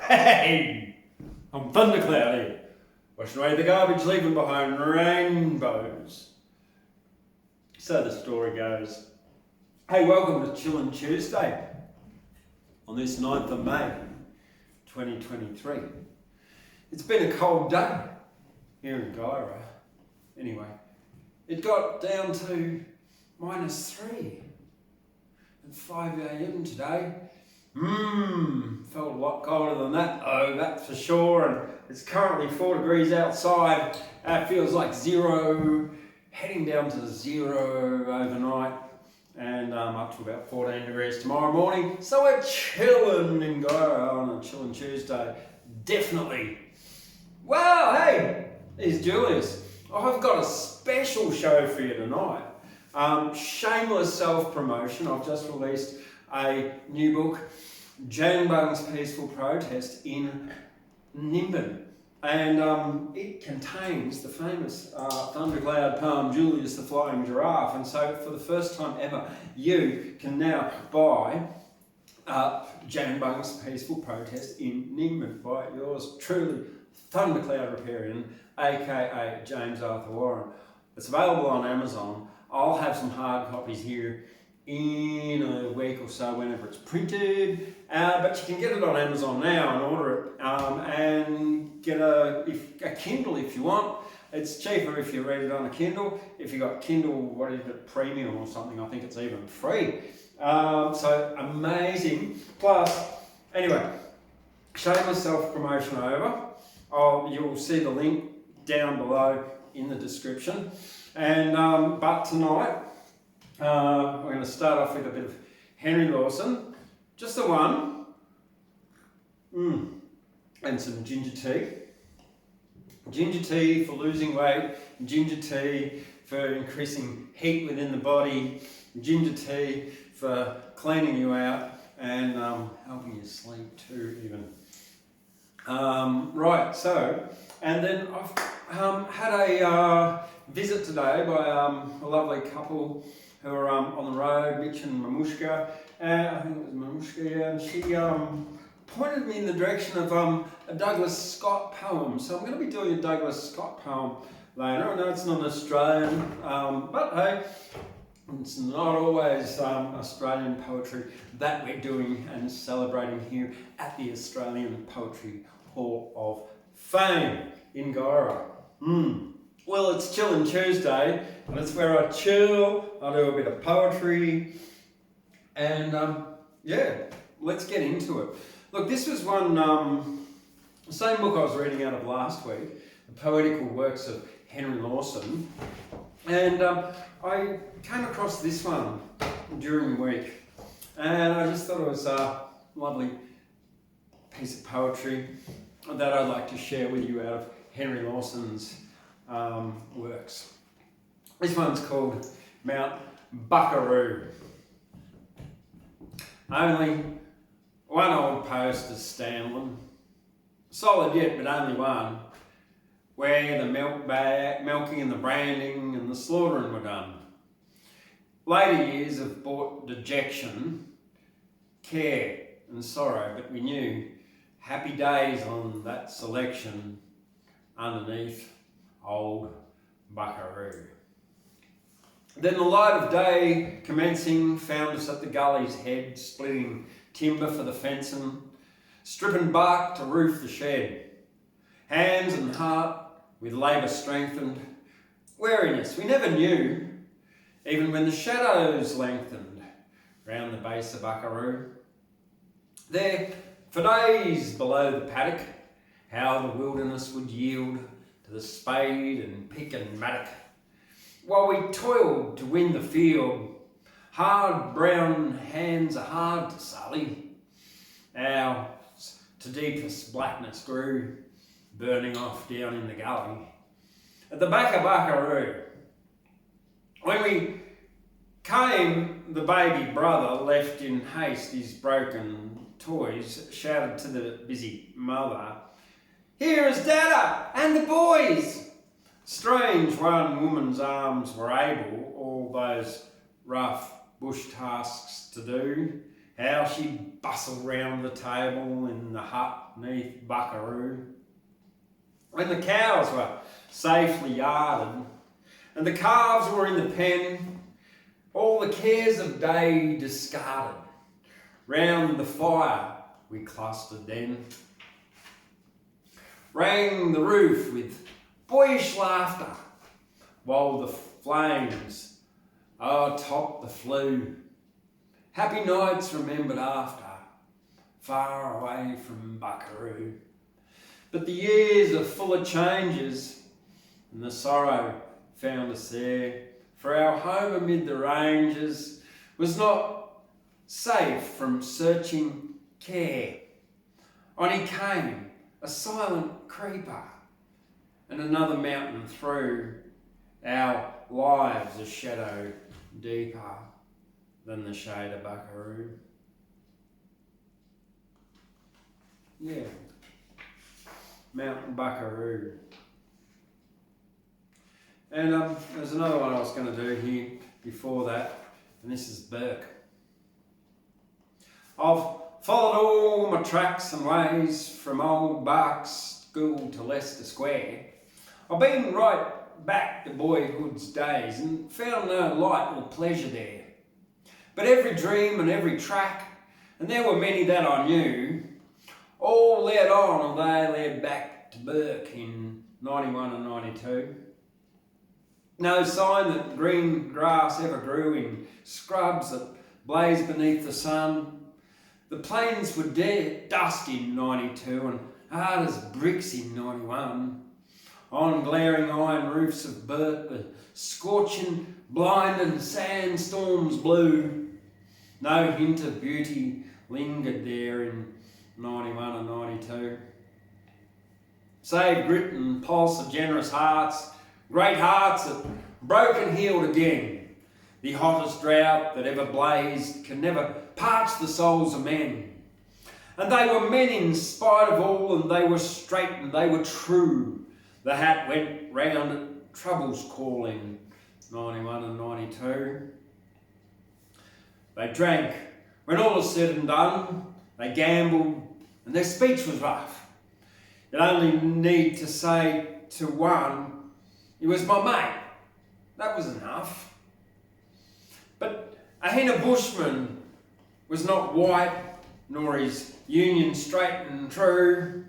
Hey, I'm Thundercloud here, washing away the garbage, leaving behind rainbows. So the story goes. Hey, welcome to Chillin Tuesday on this 9th of May, 2023. It's been a cold day here in Guyra. Anyway, it got down to -3 at 5 a.m. today. Felt a lot colder than that, oh, that's for sure. And it's currently 4 degrees outside. It feels like 0, heading down to 0 overnight, and up to about 14 degrees tomorrow morning. So we're chilling in Guyra on a Chillin Tuesday, definitely. Wow, hey, here's Julius. I've got a special show for you tonight. Shameless self-promotion. I've just released a new book, Djanbung's Peaceful Protest in Nimbin. And it contains the famous Thundercloud poem, Julius the Flying Giraffe. And so for the first time ever, you can now buy Djanbung's Peaceful Protest in Nimbin by yours truly, Thundercloud Riparian, aka James Arthur Warren. It's available on Amazon. I'll have some hard copies here in a week or so whenever it's printed, but you can get it on Amazon now and order it, and get a Kindle if you want. It's cheaper if you read it on a Kindle. If you got Kindle, what is it, Premium or something, I think it's even free. So amazing. Plus, anyway, shameless self-promotion over. You'll see the link down below in the description. And but tonight, we're going to start off with a bit of Henry Lawson, just the one, and some ginger tea. Ginger tea for losing weight, ginger tea for increasing heat within the body, ginger tea for cleaning you out and helping you sleep too even. Right, so, and then I've had a visit today by a lovely couple who are on the road, Mitch and Mamushka, I think it was Mamushka, yeah, and she pointed me in the direction of a Douglas Scott poem. So I'm going to be doing a Douglas Scott poem later. I know it's not Australian, but hey, it's not always Australian poetry that we're doing and celebrating here at the Australian Poetry Hall of Fame in Guyra. Well, it's Chillin Tuesday, and it's where I chill, I do a bit of poetry, and yeah, let's get into it. Look, this was one, the same book I was reading out of last week, The Poetical Works of Henry Lawson, and I came across this one during the week, and I just thought it was a lovely piece of poetry that I'd like to share with you out of Henry Lawson's works. This one's called Mount Buckaroo. Only one old post is Stanlin, solid yet but only one, where the milking and the branding and the slaughtering were done. Later years have brought dejection, care and sorrow, but we knew happy days on that selection underneath old Buckaroo. Then the light of day commencing found us at the gully's head, splitting timber for the fencing, stripping bark to roof the shed. Hands and heart with labour strengthened, weariness we never knew, even when the shadows lengthened round the base of Buckaroo. There, for days below the paddock, how the wilderness would yield to the spade and pick and mattock, while we toiled to win the field. Hard brown hands are hard to sully. Ours to deepest blackness grew, burning off down in the gully. At the back of Buckaroo, when we came, the baby brother left in haste his broken toys, shouted to the busy mother, "Here is Dada and the boys!" Strange one woman's arms were able all those rough bush tasks to do, how she'd bustle round the table in the hut neath Buckaroo. When the cows were safely yarded and the calves were in the pen, all the cares of day discarded, round the fire we clustered then. Rang the roof with boyish laughter, while the flames o'ertopped the flue. Happy nights remembered after, far away from Buckaroo. But the years are full of changes, and the sorrow found us there, for our home amid the ranges was not safe from searching care. On he came, a silent creeper, and another mountain through, our lives a shadow deeper than the shade of Buckaroo. Yeah, Mountain Buckaroo. And there's another one I was going to do here before that, and this is Burke. I've followed all my tracks and ways from old Berks School to Leicester Square. I've been right back to boyhood's days and found no light or pleasure there. But every dream and every track, and there were many that I knew, all led on and they led back to Burke in 91 and 92. No sign that green grass ever grew in scrubs that blazed beneath the sun. The plains were dead, dust in 92 and hard as bricks in 91. On glaring iron roofs of Burke, the scorching, blinding sandstorms blew. No hint of beauty lingered there in 91 and 92. Save grit and pulse of generous hearts, great hearts that broke and healed again. The hottest drought that ever blazed can never parch the souls of men. And they were men in spite of all, and they were straight and they were true. The hat went round at Trouble's calling, 91 and 92. They drank. When all was said and done, they gambled, and their speech was rough. You only need to say to one, he was my mate. That was enough. But a henna bushman was not white, nor his union straight and true.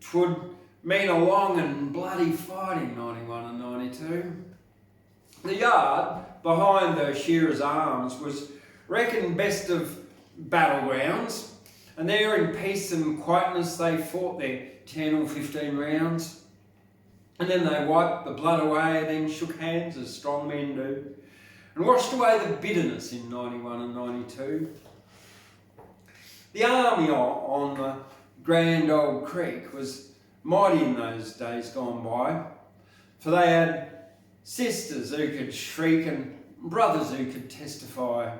'Twould mean a long and bloody fight in 91 and 92. The yard behind the Shearer's Arms was reckoned best of battlegrounds, and there in peace and quietness they fought their 10 or 15 rounds. And then they wiped the blood away, then shook hands as strong men do, and washed away the bitterness in 91 and 92. The army on the Grand Old Creek was mighty in those days gone by, for they had sisters who could shriek and brothers who could testify.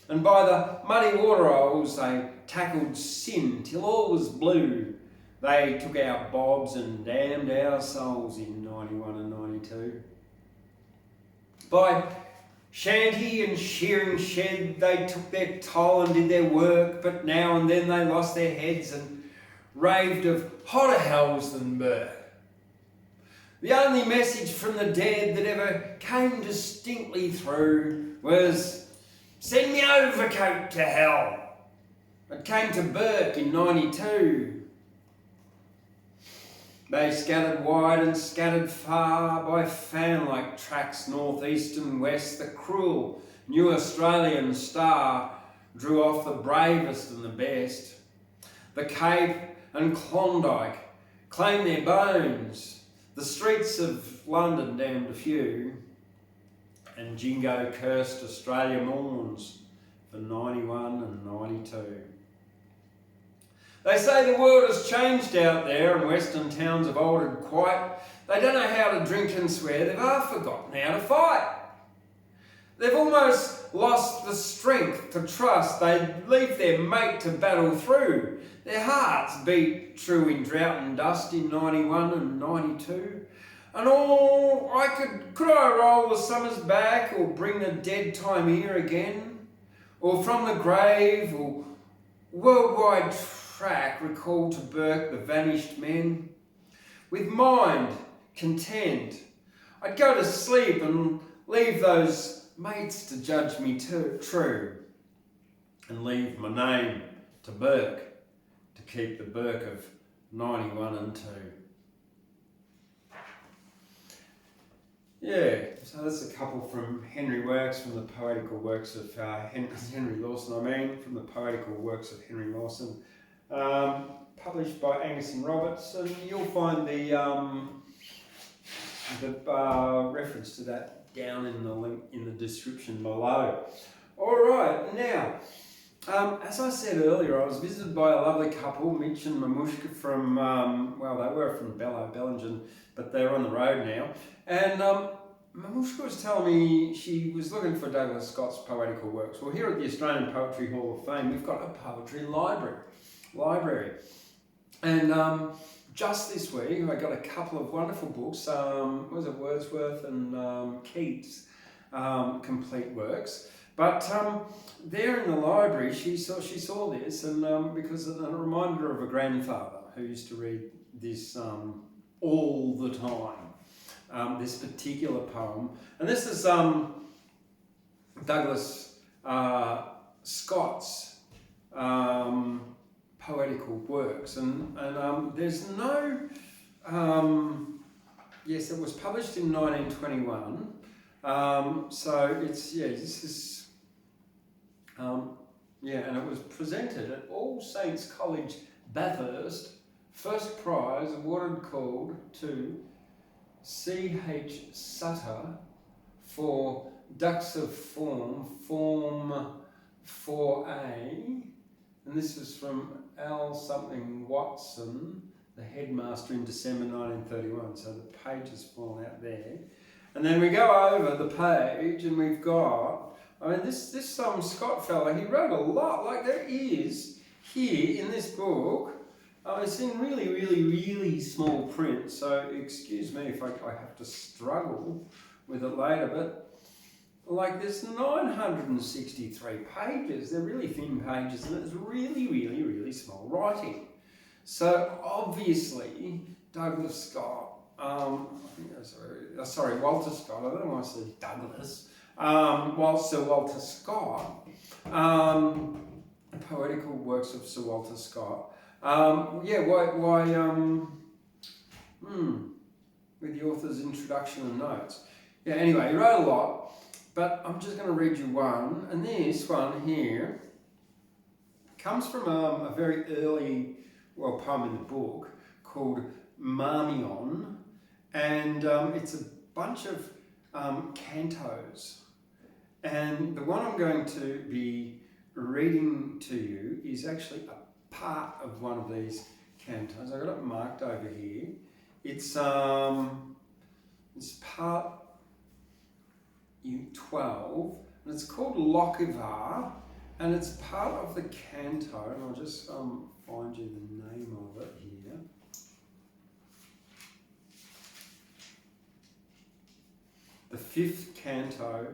And by the muddy water holes they tackled sin till all was blue. They took our bobs and damned our souls in 91 and 92. By shanty and shearing shed they took their toll and did their work, but now and then they lost their heads and raved of hotter hells than Burke. The only message from the dead that ever came distinctly through was, "Send me overcoat to hell." It came to Burke in 92. They scattered wide and scattered far by fan-like tracks north, east and west. The cruel New Australian star drew off the bravest and the best. The Cape and Klondike claimed their bones. The streets of London damned a few. And Jingo cursed Australia mourns for 91 and 92. They say the world has changed out there and western towns have altered quite. They don't know how to drink and swear, they've half forgotten how to fight. They've almost lost the strength to trust, they leave their mate to battle through. Their hearts beat true in drought and dust in 91 and 92. And all could I roll the summers back or bring the dead time here again? or from the grave, or worldwide track recall to Burke the vanished men. With mind content, I'd go to sleep and leave those mates to judge me true, and leave my name to Burke to keep the Burke of 91 and 2. Yeah, so that's a couple from Henry Works, from the poetical works of Henry Lawson, from the poetical works of Henry Lawson, published by Angus and Roberts, and you'll find the reference to that down in the link in the description below. All right, now, as I said earlier, I was visited by a lovely couple, Mitch and Mamushka from, they were from Bellingen, but they're on the road now. And Mamushka was telling me she was looking for Douglas Scott's poetical works. Well, here at the Australian Poetry Hall of Fame, we've got a poetry library. And just this week, I got a couple of wonderful books. Was it Wordsworth and Keats' complete works? But there in the library, she saw this, and because it reminded her of a grandfather who used to read this all the time, this particular poem. And this is Douglas Scott's poetical works, and there's no, yes, it was published in 1921, so it's, this is, and it was presented at All Saints College, Bathurst, first prize awarded called to C.H. Sutter for Ducks of Form 4A, and this was from L. something Watson, the headmaster, in December 1931, so the page has fallen out there. And then we go over the page and we've got, this Scott fella, he wrote a lot, like there is here in this book. It's in really, really, really small print, so excuse me if I have to struggle with it later, but like there's 963 pages. They're really thin pages, and it's really, really, really small writing. So obviously, Douglas Scott, Walter Scott, I don't know why I said Douglas, Sir Walter Scott, the poetical works of Sir Walter Scott, with the author's introduction and notes. Yeah, anyway, he wrote a lot, but I'm just going to read you one, and this one here comes from a very early, poem in the book called Marmion, and it's a bunch of cantos, and the one I'm going to be reading to you is actually a part of one of these cantos. I've got it marked over here. It's part 12, and it's called Lochivar, and it's part of the canto, and I'll just find you the name of it here. The 5th canto,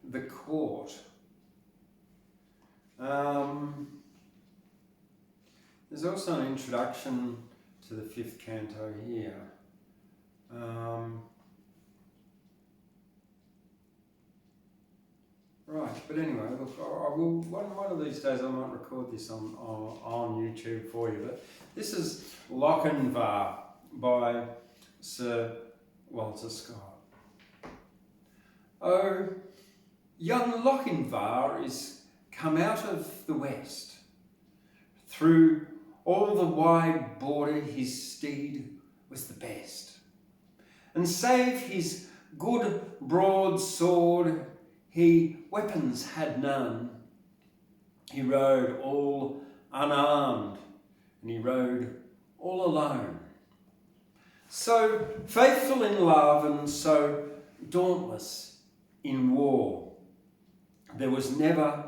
The Court. There's also an introduction to the 5th canto here. Right, but anyway, look, I will, one of these days I might record this on YouTube for you, but this is Lochinvar by Sir Walter Scott. Oh, young Lochinvar is come out of the west. Through all the wide border his steed was the best. And save his good broad sword, he weapons had none. He rode all unarmed, and he rode all alone. So faithful in love and so dauntless in war, there was never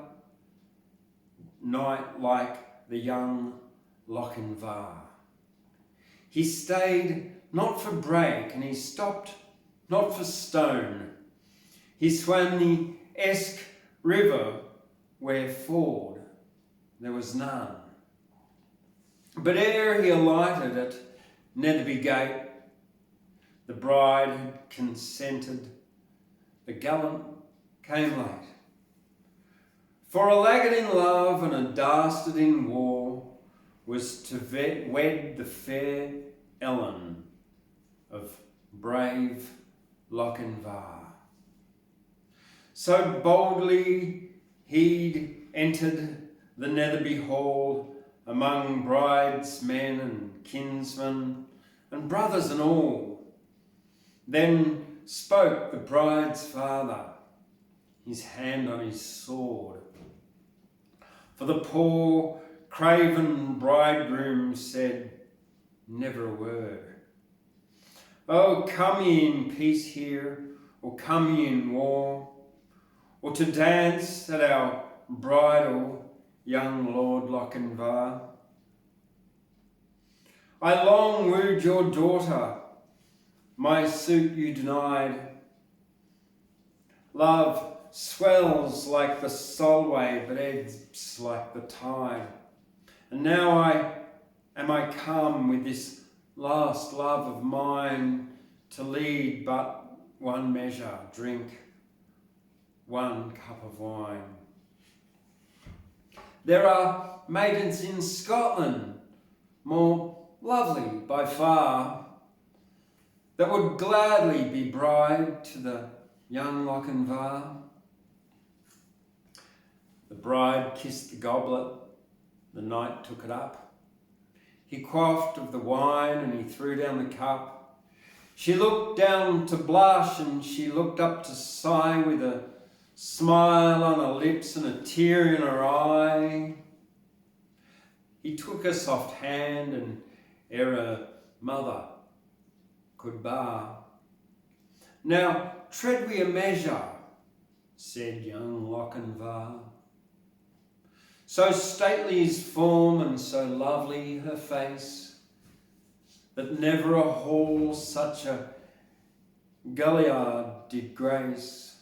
knight like the young Lochinvar. He stayed not for brake, and he stopped not for stone. He swam the Esk River where ford there was none. But ere he alighted at Netherby Gate, the bride had consented, the gallant came late. For a laggard in love and a dastard in war was to wed the fair Ellen of brave Lochinvar. So boldly he'd entered the Netherby Hall among bridesmen and kinsmen and brothers and all. Then spoke the bride's father, his hand on his sword. For the poor craven bridegroom said never a word. Oh, come ye in peace here, or come ye in war, or to dance at our bridal, young Lord Lochinvar. I long wooed your daughter, my suit you denied. Love swells like the Solway, but ebbs like the tide. And now am I come with this last love of mine to lead but one measure, drink one cup of wine. There are maidens in Scotland, more lovely by far, that would gladly be bride to the young Lochinvar. The bride kissed the goblet, the knight took it up. He quaffed of the wine and he threw down the cup. She looked down to blush and she looked up to sigh, with a smile on her lips and a tear in her eye. He took her soft hand and ere her mother could bar. Now tread we a measure, said young Lochinvar. So stately his form and so lovely her face, that never a hall such a galliard did grace.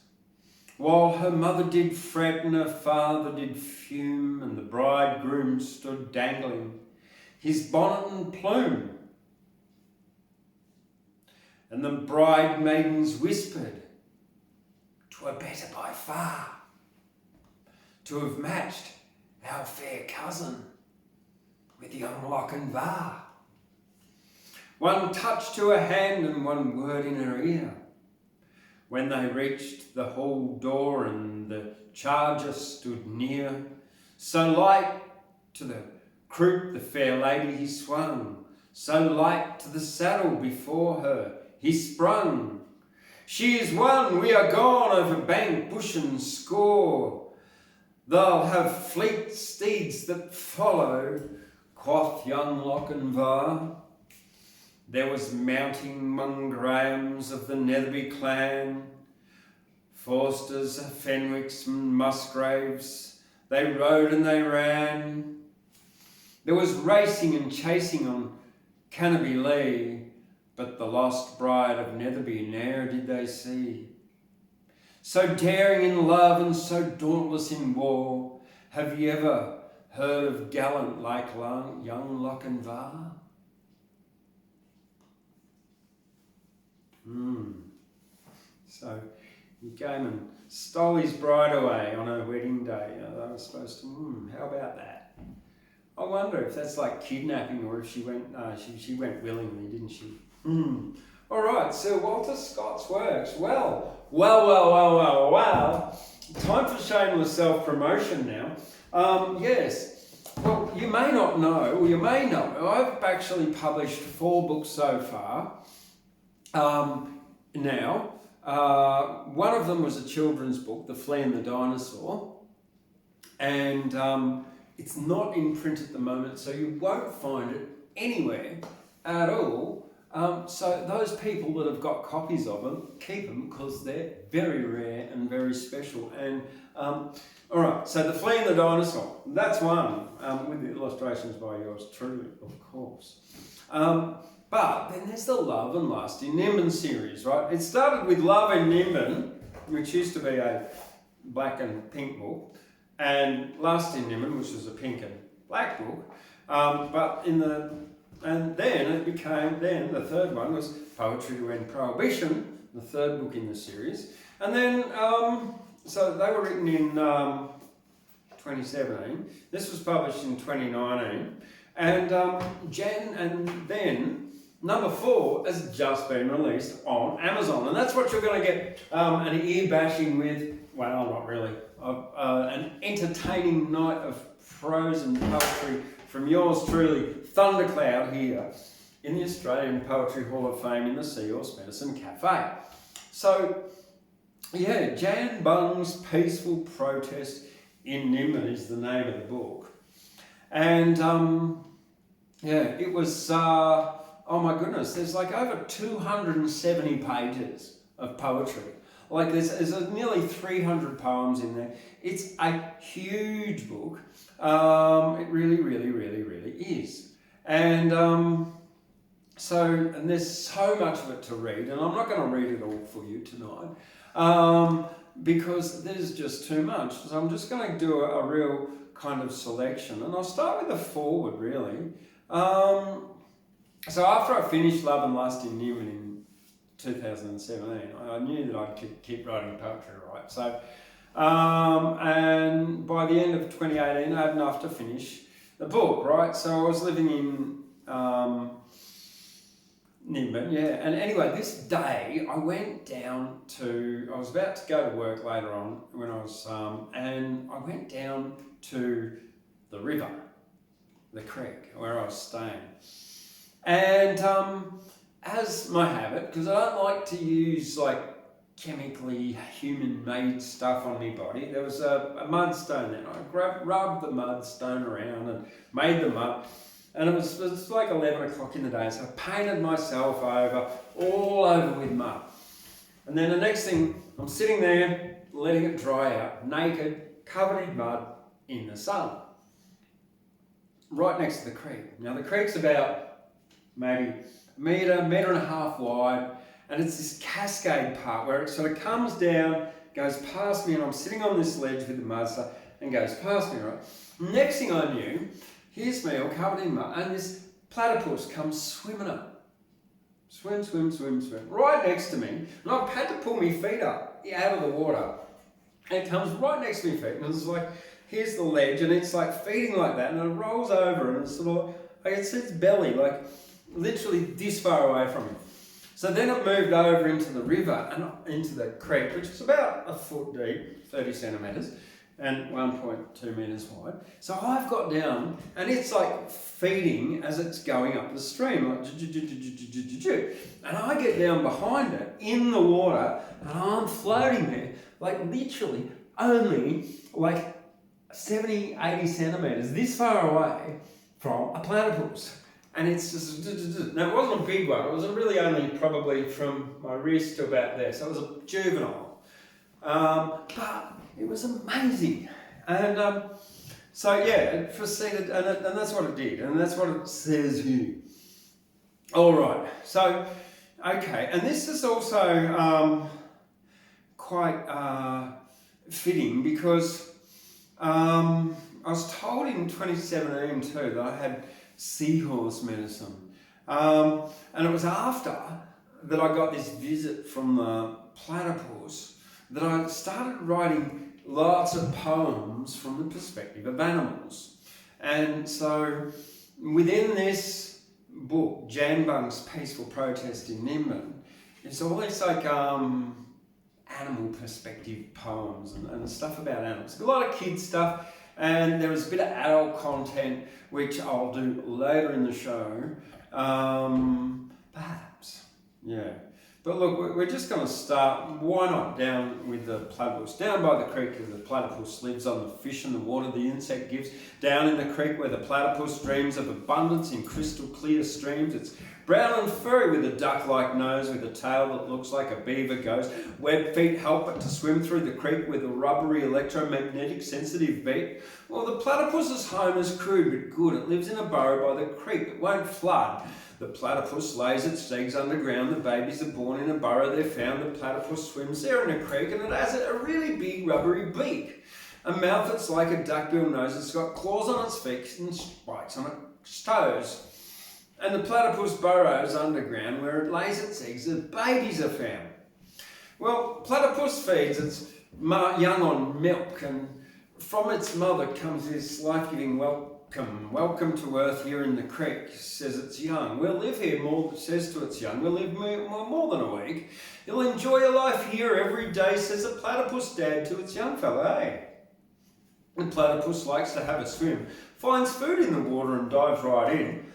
While her mother did fret and her father did fume, and the bridegroom stood dangling his bonnet and plume. And the bridemaidens whispered, 'Twere better by far to have matched our fair cousin with young Lochinvar. One touch to her hand and one word in her ear. When they reached the hall door and the charger stood near, so light to the croup the fair lady he swung, so light to the saddle before her he sprung. She is won, we are gone over bank, bush and score. They'll have fleet steeds that follow, quoth young Lochinvar. There was mounting among Grahams of the Netherby clan, Forsters, Fenwicks and Musgraves, they rode and they ran. There was racing and chasing on Canterbury Lee, but the lost bride of Netherby ne'er did they see. So daring in love and so dauntless in war, have ye ever heard of gallant like young Lochinvar? So he came and stole his bride away on her wedding day. You know, they were supposed to, how about that? I wonder if that's like kidnapping, or if she went, she went willingly, didn't she? All right, Sir Walter Scott's works. Well. Time for shameless self-promotion now. Yes. Well, you may not know, or you may know, I've actually published 4 books so far. Now, one of them was a children's book, The Flea and the Dinosaur, and it's not in print at the moment, so you won't find it anywhere at all. So those people that have got copies of them, keep them, because they're very rare and very special. And all right, so The Flea and the Dinosaur, that's one, with the illustrations by yours truly, of course. But then there's the Love and Lust in Nimbin series, right? It started with Love in Nimbin, which used to be a black and pink book, and Last in Nimbin, which was a pink and black book. And then it became, the third one was Poetry to End Prohibition, the third book in the series. And then, so they were written in 2017. This was published in 2019. And then number 4 has just been released on Amazon. And that's what you're going to get an ear bashing with, well, not really, an entertaining night of prose and poetry from yours truly, Thundercloud, here in the Australian Poetry Hall of Fame in the Seahorse Medicine Cafe. So, yeah, Djanbung's Peaceful Protest in Nimbin is the name of the book. And, yeah, it was, oh my goodness, there's like over 270 pages of poetry. Like there's nearly 300 poems in there. It's a huge book. It really, really, really, really is. And and there's so much of it to read, and I'm not going to read it all for you tonight because there's just too much. So I'm just going to do a real kind of selection, and I'll start with the foreword, really. So after I finished Love and Lust in Nimbin in 2017, I knew that I'd keep writing poetry, right? So, and by the end of 2018, I had enough to finish the book, right? So I was living in Nimbin, yeah. And anyway, this day I went down to, I was about to go to work later on when I was, and I went down to the river, the creek, where I was staying. And as my habit, because I don't like to use like chemically human-made stuff on my body, there was a mudstone there. I rubbed the mudstone around and made the mud. And it was like 11 o'clock in the day, so I painted myself all over with mud. And then the next thing, I'm sitting there, letting it dry out, naked, covered in mud, in the sun. Right next to the creek. Now the creek's about maybe a metre and a half wide, and it's this cascade part where it sort of comes down, goes past me, and I'm sitting on this ledge with the mud stuff, and goes past me, right? Next thing I knew, here's me all covered in mud, and this platypus comes swimming up. Swim, right next to me, and I've had to pull my feet up out of the water. And it comes right next to my feet, and it's like, here's the ledge, and it's like feeding like that, and it rolls over, and it's sort of like, it's its belly, like literally this far away from me. So then it moved over into the river and into the creek, which is about a foot deep, 30 centimetres, and 1.2 metres wide. So I've got down, and it's like feeding as it's going up the stream, like and I get down behind it in the water, and I'm floating there, like literally only like 70, 80 centimetres, this far away from a platypus. And it's just, now it wasn't a big one, it was really only probably from my wrist to about there, so it was a juvenile. But it was amazing. And so yeah, it proceeded, and that's what it did, and that's what it says here. All right, so, okay, and this is also quite fitting because I was told in 2017 too that I had seahorse medicine. And it was after that I got this visit from the platypus that I started writing lots of poems from the perspective of animals. And so within this book, Djanbung's Peaceful Protest in Nimbin, it's all these like animal perspective poems and stuff about animals. A lot of kids stuff. And there was a bit of adult content, which I'll do later in the show, perhaps, yeah. But look, we're just going to start, why not, down with the platypus. Down by the creek where the platypus lives on the fish and the water the insect gives. Down in the creek where the platypus dreams of abundance in crystal clear streams. It's brown and furry with a duck-like nose with a tail that looks like a beaver ghost. Webbed feet help it to swim through the creek with a rubbery electromagnetic sensitive beak. Well, the platypus's home is crude but good. It lives in a burrow by the creek that won't flood. The platypus lays its eggs underground. The babies are born in a burrow they're found. The platypus swims there in a creek and it has a really big rubbery beak. A mouth that's like a duckbill nose. It's got claws on its feet and spikes on its toes. And the platypus burrows underground where it lays its eggs and babies are found. Well, platypus feeds its young on milk, and from its mother comes this life-giving welcome. Welcome to Earth here in the creek, says its young. We'll live here more, says to its young. We'll live more than a week. You'll enjoy your life here every day, says a platypus dad to its young fella, eh? The platypus likes to have a swim, finds food in the water and dives right in.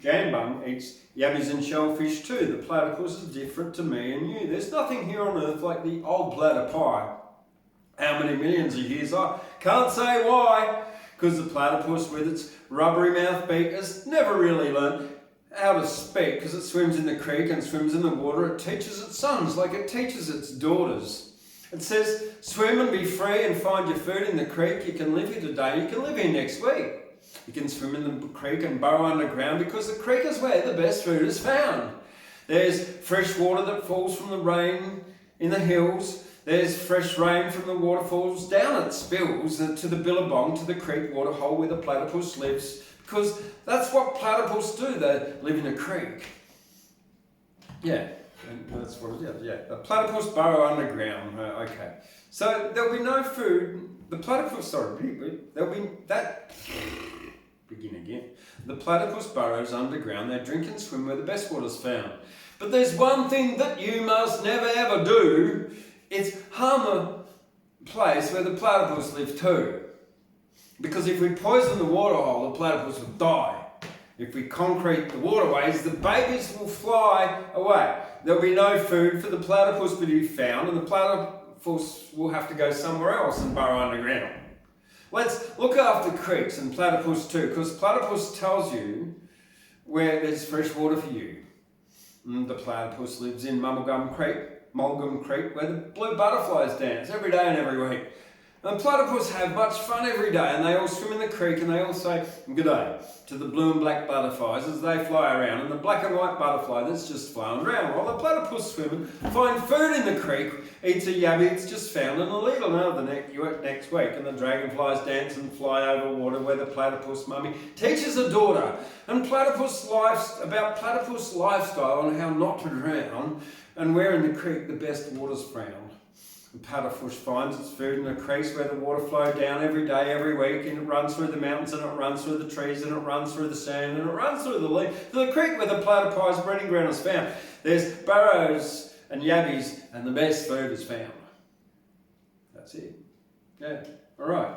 Djanbung eats yabbies and shellfish too. The platypus is different to me and you. There's nothing here on Earth like the old bladder pie. How many millions of years? I can't say why, because the platypus with its rubbery mouth beak has never really learnt how to speak, because it swims in the creek and swims in the water. It teaches its sons like it teaches its daughters. It says, swim and be free and find your food in the creek. You can live here today, you can live here next week. You can swim in the creek and burrow underground because the creek is where the best food is found. There's fresh water that falls from the rain in the hills. There's fresh rain from the waterfalls. Down it spills to the billabong, to the creek waterhole where the platypus lives, because that's what platypus do. They live in a creek. Yeah, and that's what it is. Yeah, the platypus burrow underground. Okay, so there'll be no food. The platypus, there'll be that. Begin again. The platypus burrows underground. They drink and swim where the best water's found. But there's one thing that you must never ever do. It's harm the place where the platypus live too. Because if we poison the waterhole, the platypus will die. If we concrete the waterways, the babies will fly away. There'll be no food for the platypus to be found, and the platypus will have to go somewhere else and burrow underground. Let's look after creeks and platypus too, because platypus tells you where there's fresh water for you. The platypus lives in Mulgum Creek, where the blue butterflies dance every day and every week. And platypus have much fun every day, and they all swim in the creek and they all say good day to the blue and black butterflies as they fly around, and the black and white butterfly that's just flying around while the platypus swimming find food in the creek, eats a yabby it's just found, and will eat another next week. And the dragonflies dance and fly over water where the platypus mummy teaches a daughter and about platypus lifestyle and how not to drown, and where in the creek the best water's found. The platypus finds its food in the creeks where the water flows down every day, every week, and it runs through the mountains, and it runs through the trees, and it runs through the sand, and it runs through the leaves, to the creek where the platypus breeding ground is found. There's burrows and yabbies, and the best food is found. That's it. Yeah, all right.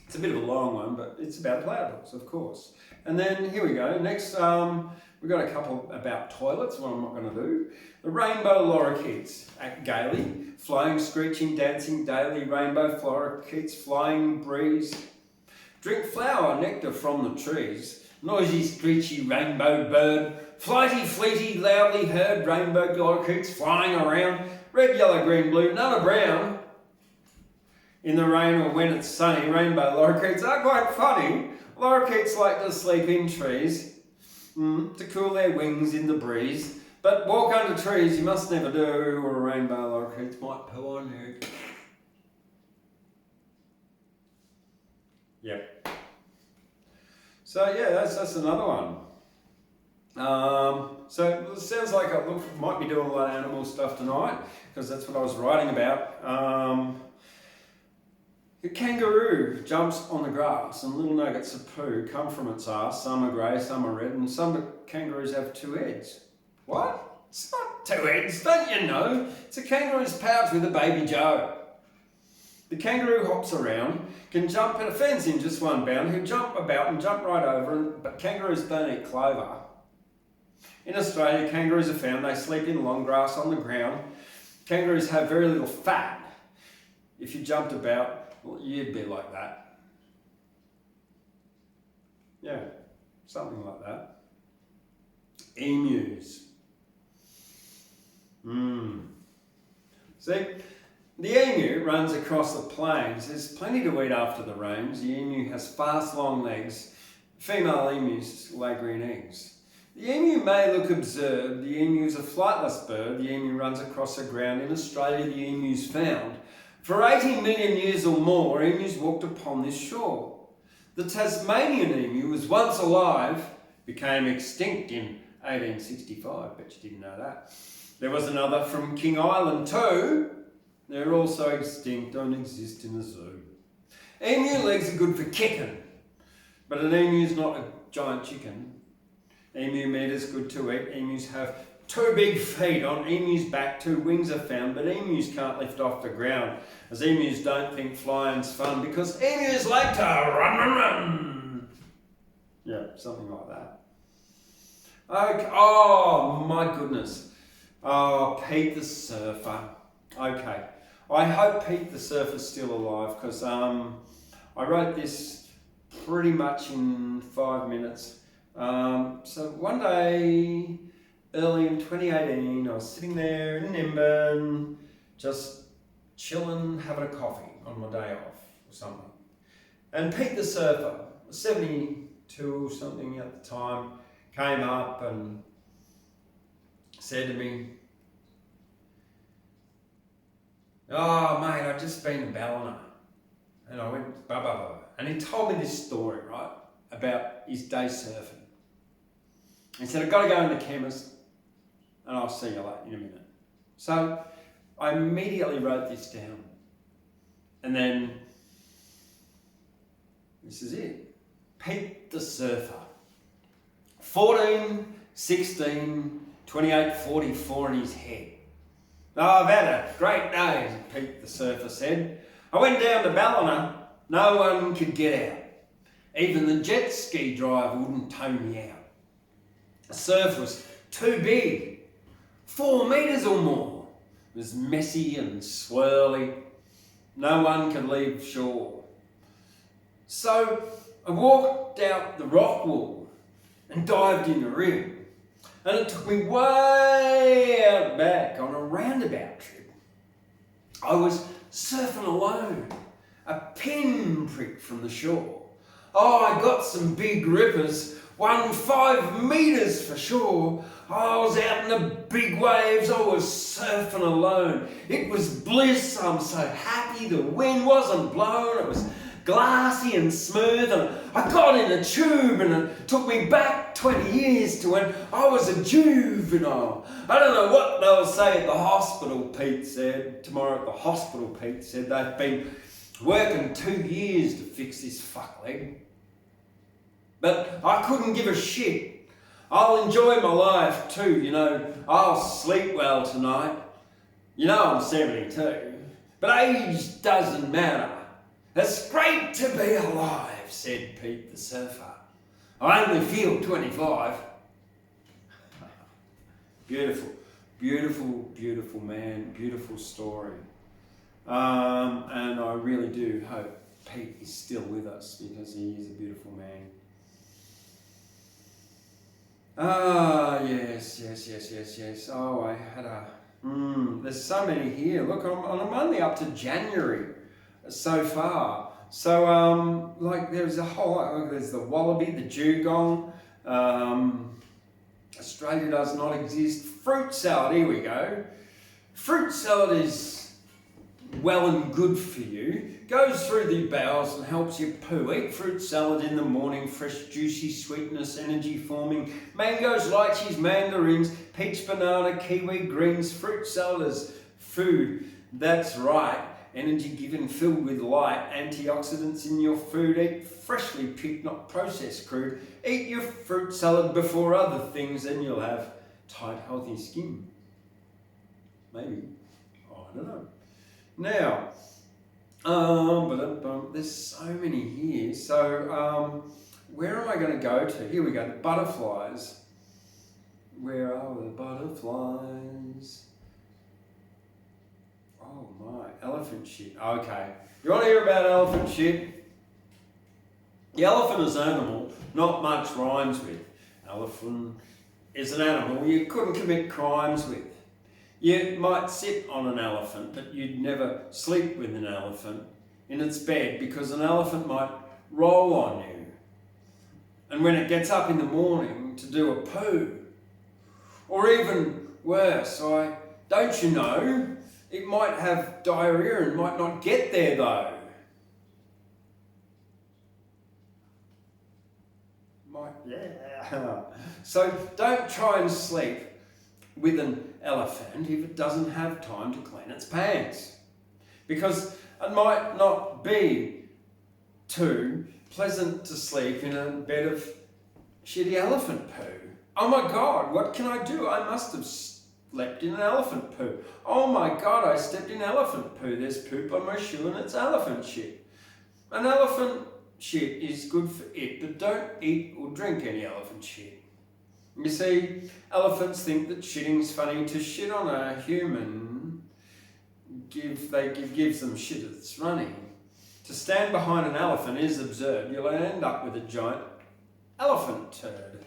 It's a bit of a long one, but it's about platypus, of course. And then here we go. Next, we've got a couple about toilets, what I'm not going to do. The rainbow lorikeets act gaily, flying, screeching, dancing daily. Rainbow lorikeets, flying breeze. Drink flower nectar from the trees. Noisy, screechy rainbow bird. Flighty, fleety, loudly heard. Rainbow lorikeets flying around. Red, yellow, green, blue, none are brown. In the rain or when it's sunny, rainbow lorikeets are quite funny. Lorikeets like to sleep in trees to cool their wings in the breeze. But walk under trees you must never do, or a rainbow lorikeets might poo on you. Yep. So yeah, that's another one. So it sounds like I might be doing a lot of animal stuff tonight, because that's what I was writing about. The kangaroo jumps on the grass and little nuggets of poo come from its arse. Some are grey, some are red, and some kangaroos have two heads. What? It's not two heads, don't you know? It's a kangaroo's pouch with a baby Joe. The kangaroo hops around, can jump at a fence in just one bound, who jump about and jump right over, but kangaroos don't eat clover. In Australia, kangaroos are found, they sleep in long grass on the ground. Kangaroos have very little fat. If you jumped about, well, you'd be like that. Yeah, something like that. Emus. See, the emu runs across the plains. There's plenty to eat after the rains. The emu has fast, long legs. Female emus lay green eggs. The emu may look absurd. The emu is a flightless bird. The emu runs across the ground. In Australia, the emu's found. For 80 million years or more, emus walked upon this shore. The Tasmanian emu was once alive, became extinct in 1865. Bet you didn't know that. There was another from King Island too. They're also extinct, don't exist in a zoo. Emu legs are good for kicking, but an emu's not a giant chicken. Emu meat is good to eat. Emus have 2 big feet. On emu's back 2 wings are found, but emus can't lift off the ground, as emus don't think flying's fun, because emus like to run. Yeah, something like that. Okay. Oh my goodness. Oh, Pete the Surfer. Okay. I hope Pete the Surfer's still alive, because I wrote this pretty much in 5 minutes. So one day, early in 2018, I was sitting there in Nimbin, just chilling, having a coffee on my day off or something. And Pete the Surfer, 72 or something at the time, came up and said to me, "Oh mate, I've just been to Ballina." And I went, blah, blah, blah. And he told me this story, right, about his day surfing. He said, "I've got to go in the chemist and I'll see you in a minute." So I immediately wrote this down. And then, this is it. Pete the Surfer. 14, 16, 28, 44 in his head. "Oh, I've had a great day," Pete the Surfer said. "I went down to Ballina, no one could get out. Even the jet ski driver wouldn't tow me out. The surf was too big, 4 metres or more. It was messy and swirly. No one could leave shore. So I walked out the rock wall and dived in the rim. And it took me way out back on a roundabout trip. I was surfing alone, a pinprick from the shore. Oh, I got some big rippers, one 5 metres for sure. I was out in the big waves, I was surfing alone. It was bliss, I'm so happy, the wind wasn't blowing, it was glassy and smooth, and I got in a tube and it took me back 20 years to when I was a juvenile. I don't know what they'll say at the hospital," Pete said. Tomorrow at the hospital, Pete said, "they've been working 2 years to fix this fuck leg. But I couldn't give a shit. I'll enjoy my life too, you know. I'll sleep well tonight. You know I'm 72, but age doesn't matter. It's great to be alive," said Pete the Surfer. "I only feel 25. Beautiful, beautiful, beautiful man, beautiful story. And I really do hope Pete is still with us, because he is a beautiful man. Ah, yes. Oh, I had there's so many here. Look, I'm only up to January so far. So, like, there's a whole lot. There's the wallaby, the dugong. Australia does not exist. Fruit salad, here we go. Fruit salad is well and good for you. Goes through the bowels and helps you poo. Eat fruit salad in the morning. Fresh, juicy sweetness, energy forming. Mangoes, lychees, mandarins, peach, banana, kiwi, greens. Fruit salad is food. That's right. Energy given, filled with light. Antioxidants in your food. Eat freshly picked, not processed crude. Eat your fruit salad before other things and you'll have tight, healthy skin. Maybe. Oh, I don't know. Now, there's so many here. So, where am I going to go to? Here we go, the butterflies. Where are the butterflies? Oh my, elephant shit. Okay. You want to hear about elephant shit? The elephant is an animal not much rhymes with. Elephant is an animal you couldn't commit crimes with. You might sit on an elephant, but you'd never sleep with an elephant in its bed, because an elephant might roll on you. And when it gets up in the morning to do a poo, or even worse, don't you know It might have diarrhea and might not get there though. Yeah. So don't try and sleep with an elephant if it doesn't have time to clean its pants. Because it might not be too pleasant to sleep in a bed of shitty elephant poo. Oh my God, what can I do? I must have slept in an elephant poo. Oh my God, I stepped in elephant poo. There's poop on my shoe and it's elephant shit. An elephant shit is good for it, but don't eat or drink any elephant shit. You see, elephants think that shitting's funny. To shit on a human gives them shit that's running. To stand behind an elephant is absurd. You'll end up with a giant elephant turd.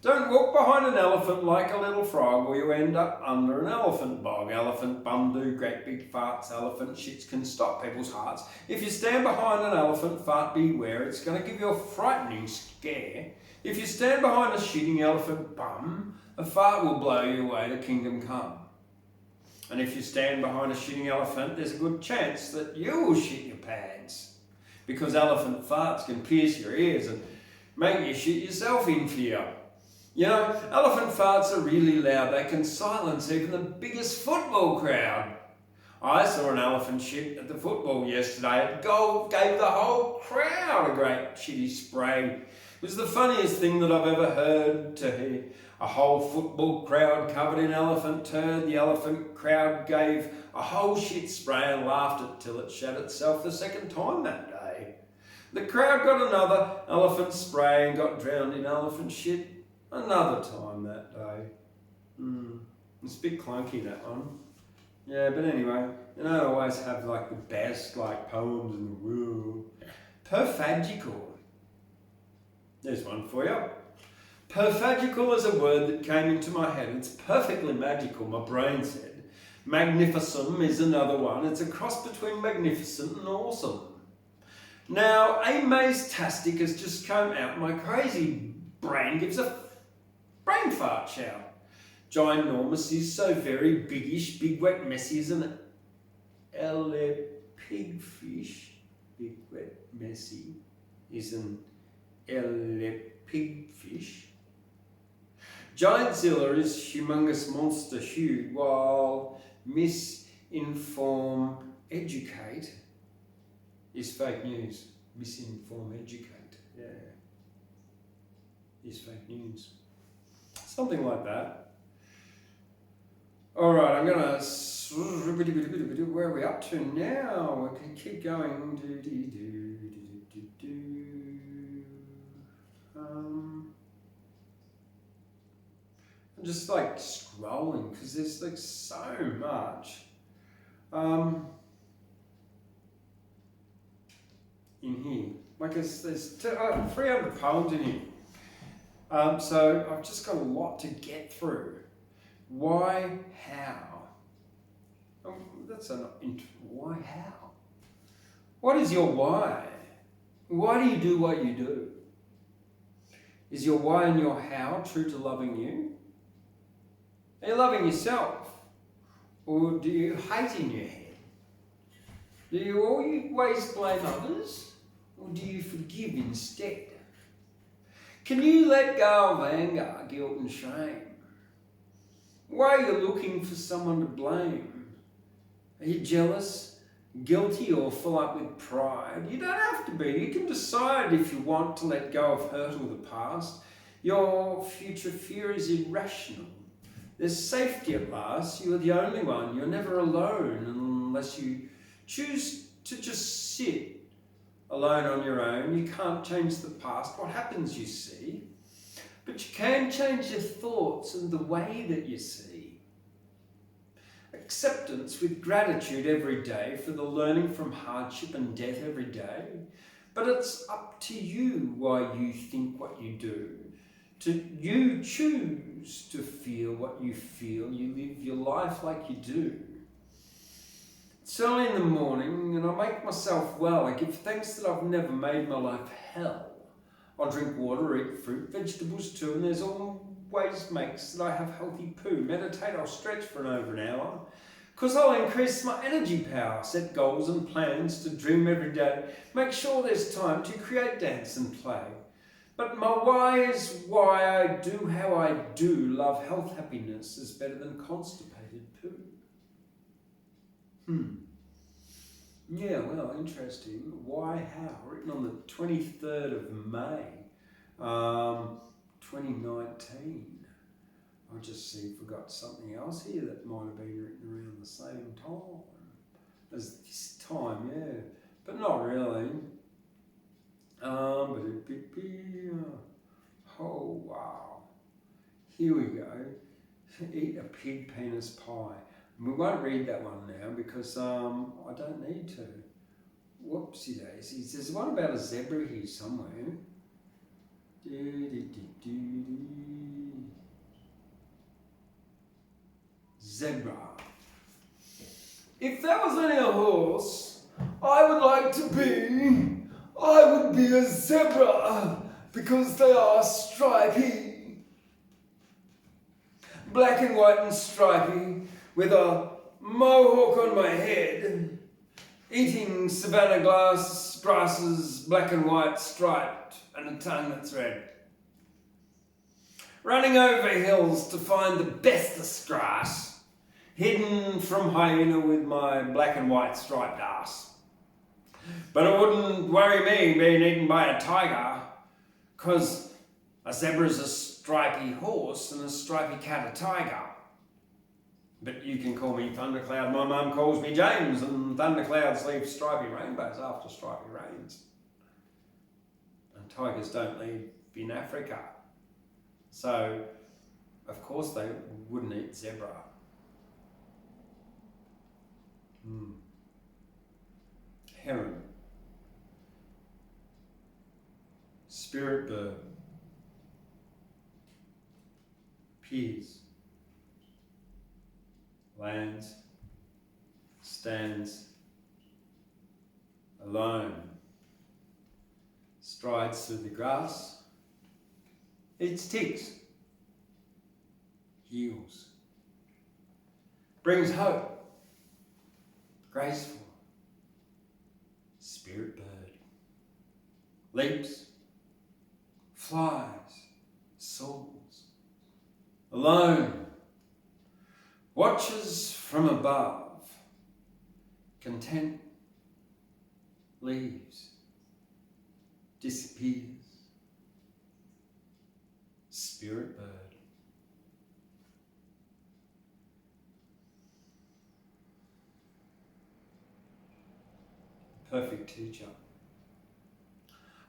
Don't walk behind an elephant like a little frog or you end up under an elephant bog. Elephant bum do great big farts. Elephant shits can stop people's hearts. If you stand behind an elephant fart, beware. It's going to give you a frightening scare. If you stand behind a shitting elephant bum, a fart will blow you away to kingdom come. And if you stand behind a shitting elephant, there's a good chance that you will shit your pants. Because elephant farts can pierce your ears and make you shit yourself in fear. You know, elephant farts are really loud. They can silence even the biggest football crowd. I saw an elephant shit at the football yesterday. It gave the whole crowd a great shitty spray. It was the funniest thing that I've ever heard to hear. A whole football crowd covered in elephant turd. The elephant crowd gave a whole shit spray and laughed it till it shat itself the second time that day. The crowd got another elephant spray and got drowned in elephant shit another time that day. It's a bit clunky, that one. Yeah, but anyway, you don't always have like the best like poems in the world. Perfadgical. There's one for you. Perfadgical is a word that came into my head. It's perfectly magical, my brain said. Magnificum is another one. It's a cross between magnificent and awesome. Now, amaze-tastic has just come out. My crazy brain gives a brain fart shout. Ginormous is so very biggish, big, wet, messy is an pigfish. Big, wet, messy is an pigfish. Giantzilla is humongous monster huge, while misinform educate is fake news. Misinform educate, yeah, is fake news. Something like that. All right, I'm gonna. Where are we up to now? We can keep going. I'm just like scrolling because there's like so much. In here, like there's 300 poems in here. So I've just got a lot to get through. Why, how? Why, how? What is your why? Why do you do what you do? Is your why and your how true to loving you? Are you loving yourself? Or do you hate in your head? Do you always blame others? Or do you forgive instead? Can you let go of anger, guilt and shame? Why are you looking for someone to blame? Are you jealous, guilty or full up with pride? You don't have to be. You can decide if you want to let go of hurt or the past. Your future fear is irrational. There's safety at last. You're the only one. You're never alone unless you choose to just sit alone on your own. You can't change the past. What happens, you see. But you can change your thoughts and the way that you see. Acceptance with gratitude every day for the learning from hardship and death every day. But it's up to you why you think what you do. You choose to feel what you feel. You live your life like you do. It's early in the morning and I make myself well. I give thanks that I've never made my life hell. I'll drink water, eat fruit, vegetables too, and there's always makes that I have healthy poo. Meditate, I'll stretch for over an hour. 'Cause I'll increase my energy power, set goals and plans to dream every day, make sure there's time to create, dance and play. But my why is why I do how I do. Love, health, happiness is better than constipated poo. Yeah, well, interesting. Why, how? Written on the 23rd of May, 2019. I'll just see if we've got something else here that might have been written around the same time as this time, yeah. But not really. Oh, wow. Here we go. Eat a pig penis pie. We won't read that one now because I don't need to. Whoopsie daisies. There's one about a zebra here somewhere. Zebra. If there was only a horse I would like to be, I would be a zebra because they are stripy. Black and white and stripy, with a mohawk on my head, eating savannah grasses, black and white striped, and a tongue that's red. Running over hills to find the bestest grass, hidden from hyena with my black and white striped ass. But it wouldn't worry me being eaten by a tiger, 'cause a zebra's a stripy horse and a stripy cat a tiger. But you can call me Thundercloud, my mum calls me James, and thunderclouds leave stripy rainbows after stripy rains. And tigers don't live in Africa. So, of course they wouldn't eat zebra. Heron. Spirit bird. Peas. Lands. Stands. Alone. Strides through the grass. Eats ticks. Heals. Brings hope. Graceful. Spirit bird. Leaps. Flies. Soars. Alone. Watches from above. Content. Leaves. Disappears. Spirit bird. Perfect teacher.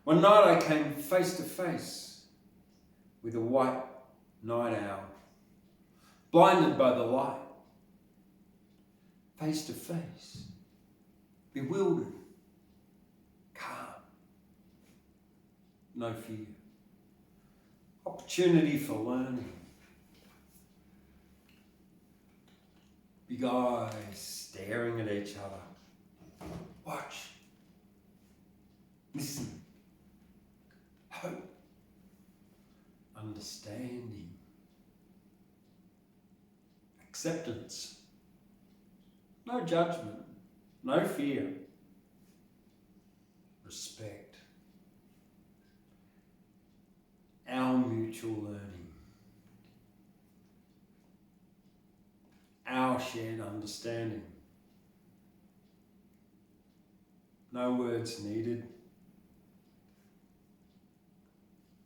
One night I came face to face with a white night owl, blinded by the light. Face to face, bewildered, calm, no fear. Opportunity for learning. Big eyes staring at each other. Watch. Listen. Hope. Understanding. Acceptance. No judgment. No fear. Respect. Our mutual learning. Our shared understanding. No words needed.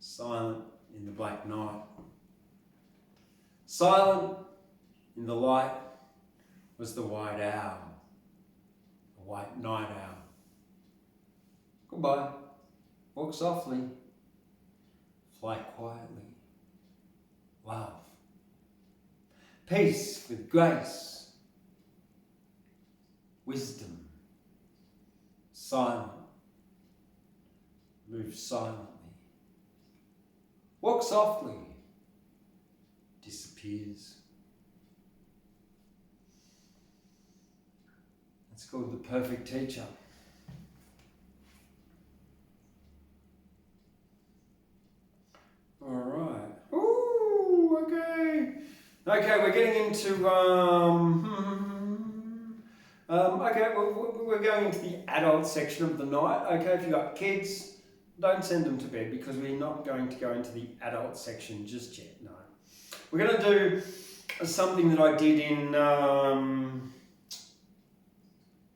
Silent in the black night. Silent in the light was the white owl, the white night owl. Goodbye. Walk softly. Fly quietly. Love. Peace with grace. Wisdom. Silent. Move silently. Walk softly. Disappears. It's called The Perfect Teacher. All right. Ooh, okay. Okay, we're getting into Okay, we're going into the adult section of the night. Okay, if you've got kids, don't send them to bed because we're not going to go into the adult section just yet, no. We're going to do something that I did in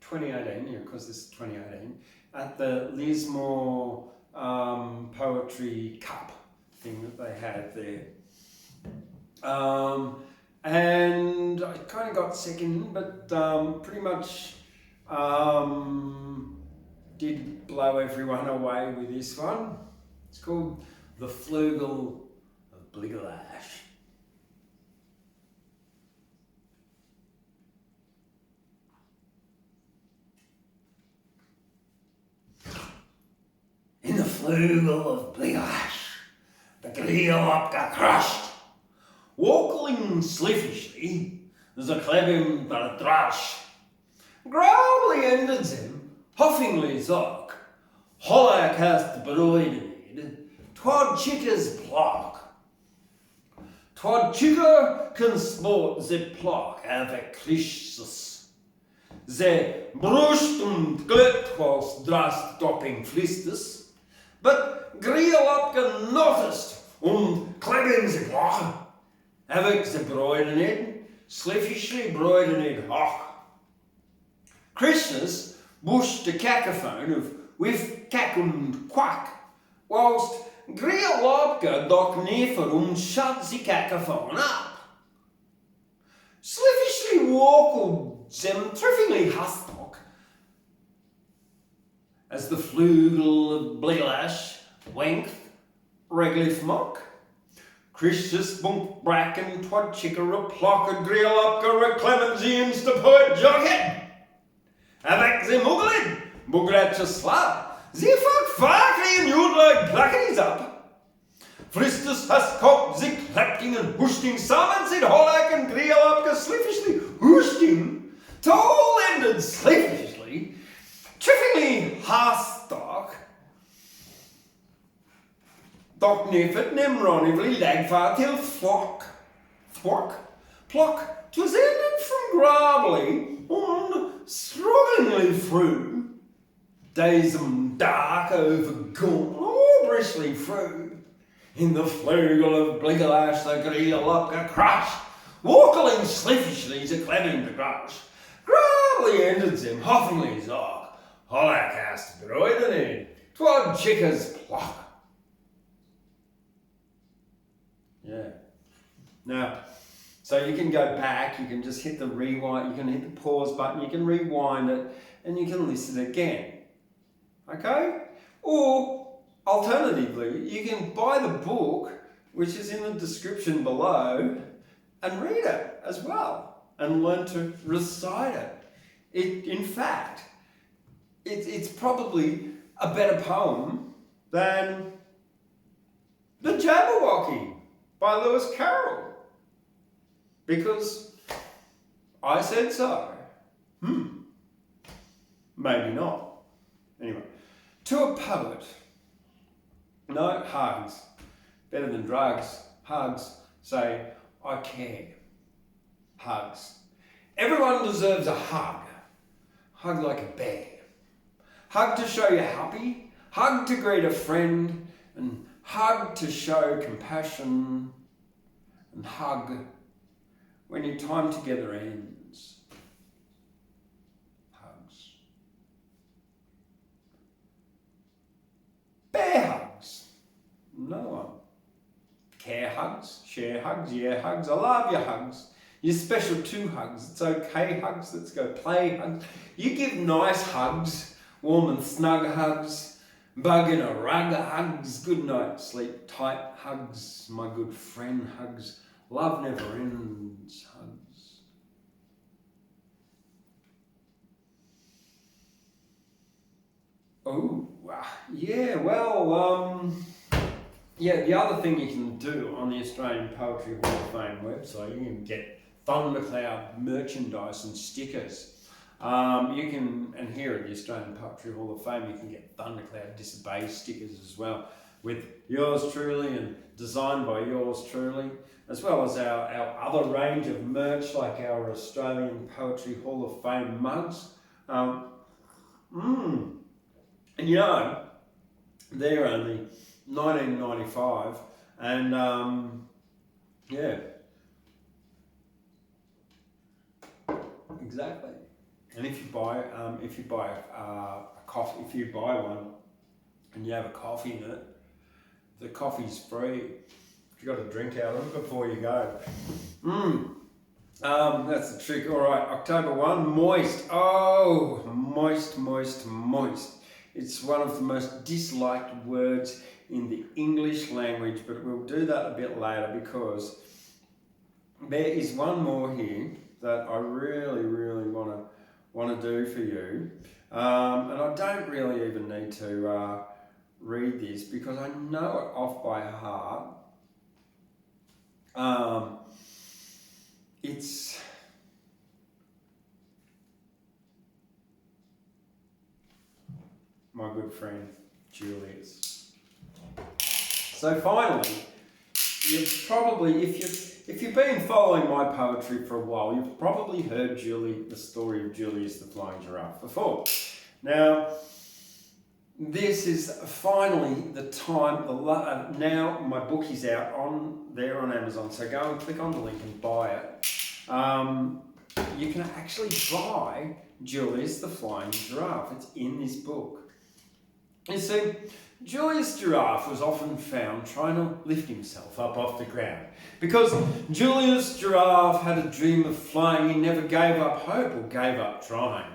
2018, yeah, because this is 2018, at the Lismore Poetry Cup thing that they had there. And I kind of got second, but pretty much did blow everyone away with this one. It's called The Flugel of Bligelash. In the Flugel of Bligelash, the Glielopka crushed. Walking sliffishly, the Klebim Bartrash. Growly ended him, huffingly zock. Holla cast broidered, twad chicker's block. Twad chicker can sport the plock avec Christus. Ze brushed und glit was drast topping flistus. But Grielopka noticed Klebim the block. Avec the broidered, sliffishly broidered hock. Christmas bushed the cacophone of with cack and quack, whilst Grielopka doc nefer shut the cacophone up. Sliffishly walked them triffingly hustock, as the flugel of Bligelash wanked reglif mock. Christus bunk bracken twad chicker a plock a Grielopka a clemenzians the poet jockhead. Avec the muglid, bugratch a slab, the fuck farkly and you'd like blackenings up. Fristus has cop the clapping and hoosting summons in Hollack and Grielopka sliffishly hoosting, tall ended sliffishly, triffingly hastock. Doc nifet nimronively lagfar till flock, thwark, plock, 'twas ended from grably and strugglingly through, days dark over gaunt, bristly through, in the flugel of Bligelash the Grielopka crushed, walkling sliffishly to clemming the grush, grably ended him, huffingly zog, hollacast broidered, twad chicker's plock. Yeah. Now, so you can go back, you can just hit the rewind, you can hit the pause button, you can rewind it, and you can listen again. Okay? Or, alternatively, you can buy the book, which is in the description below, and read it as well, and learn to recite it. In fact, it's probably a better poem than the Jabberwocky by Lewis Carroll, because I said so. Maybe not. Anyway, to a poet, no hugs, better than drugs. Hugs, say, I care. Hugs. Everyone deserves a hug. Hug like a bear. Hug to show you're happy. Hug to greet a friend. And hug to show compassion, and hug when your time together ends. Hugs. Bear hugs. No one. Care hugs, share hugs, yeah hugs. I love your hugs. Your special two hugs. It's okay hugs. Let's go play hugs. You give nice hugs, warm and snug hugs. Bug in a rug hugs, good night, sleep tight hugs, my good friend hugs, love never ends hugs. Oh, yeah, well, yeah, the other thing you can do on the Australian Poetry Hall of Fame website, you can get Thundercloud merchandise and stickers. You can, and here at the Australian Poetry Hall of Fame, you can get Thundercloud Disobey stickers as well. with yours truly and designed by yours truly, as well as our other range of merch like our Australian Poetry Hall of Fame mugs. And you know, they're only $19.95, and yeah, exactly. And if you buy a coffee, if you buy one and you have a coffee in it, the coffee's free. You got to drink out of it before you go. That's the trick. All right, October 1, moist. Oh, moist, moist, moist. It's one of the most disliked words in the English language, but we'll do that a bit later because there is one more here that I really, really want to do for you. And I don't really even need to read this because I know it off by heart. It's my good friend Julius. So finally, you've probably, if you've been following my poetry for a while, you've probably heard the story of Julius the Flying Giraffe before. Now, this is finally the time. Now my book is out on Amazon, so go and click on the link and buy it. You can actually buy Julius the Flying Giraffe. It's in this book. You see, Julius Giraffe was often found trying to lift himself up off the ground. Because Julius Giraffe had a dream of flying, he never gave up hope or gave up trying.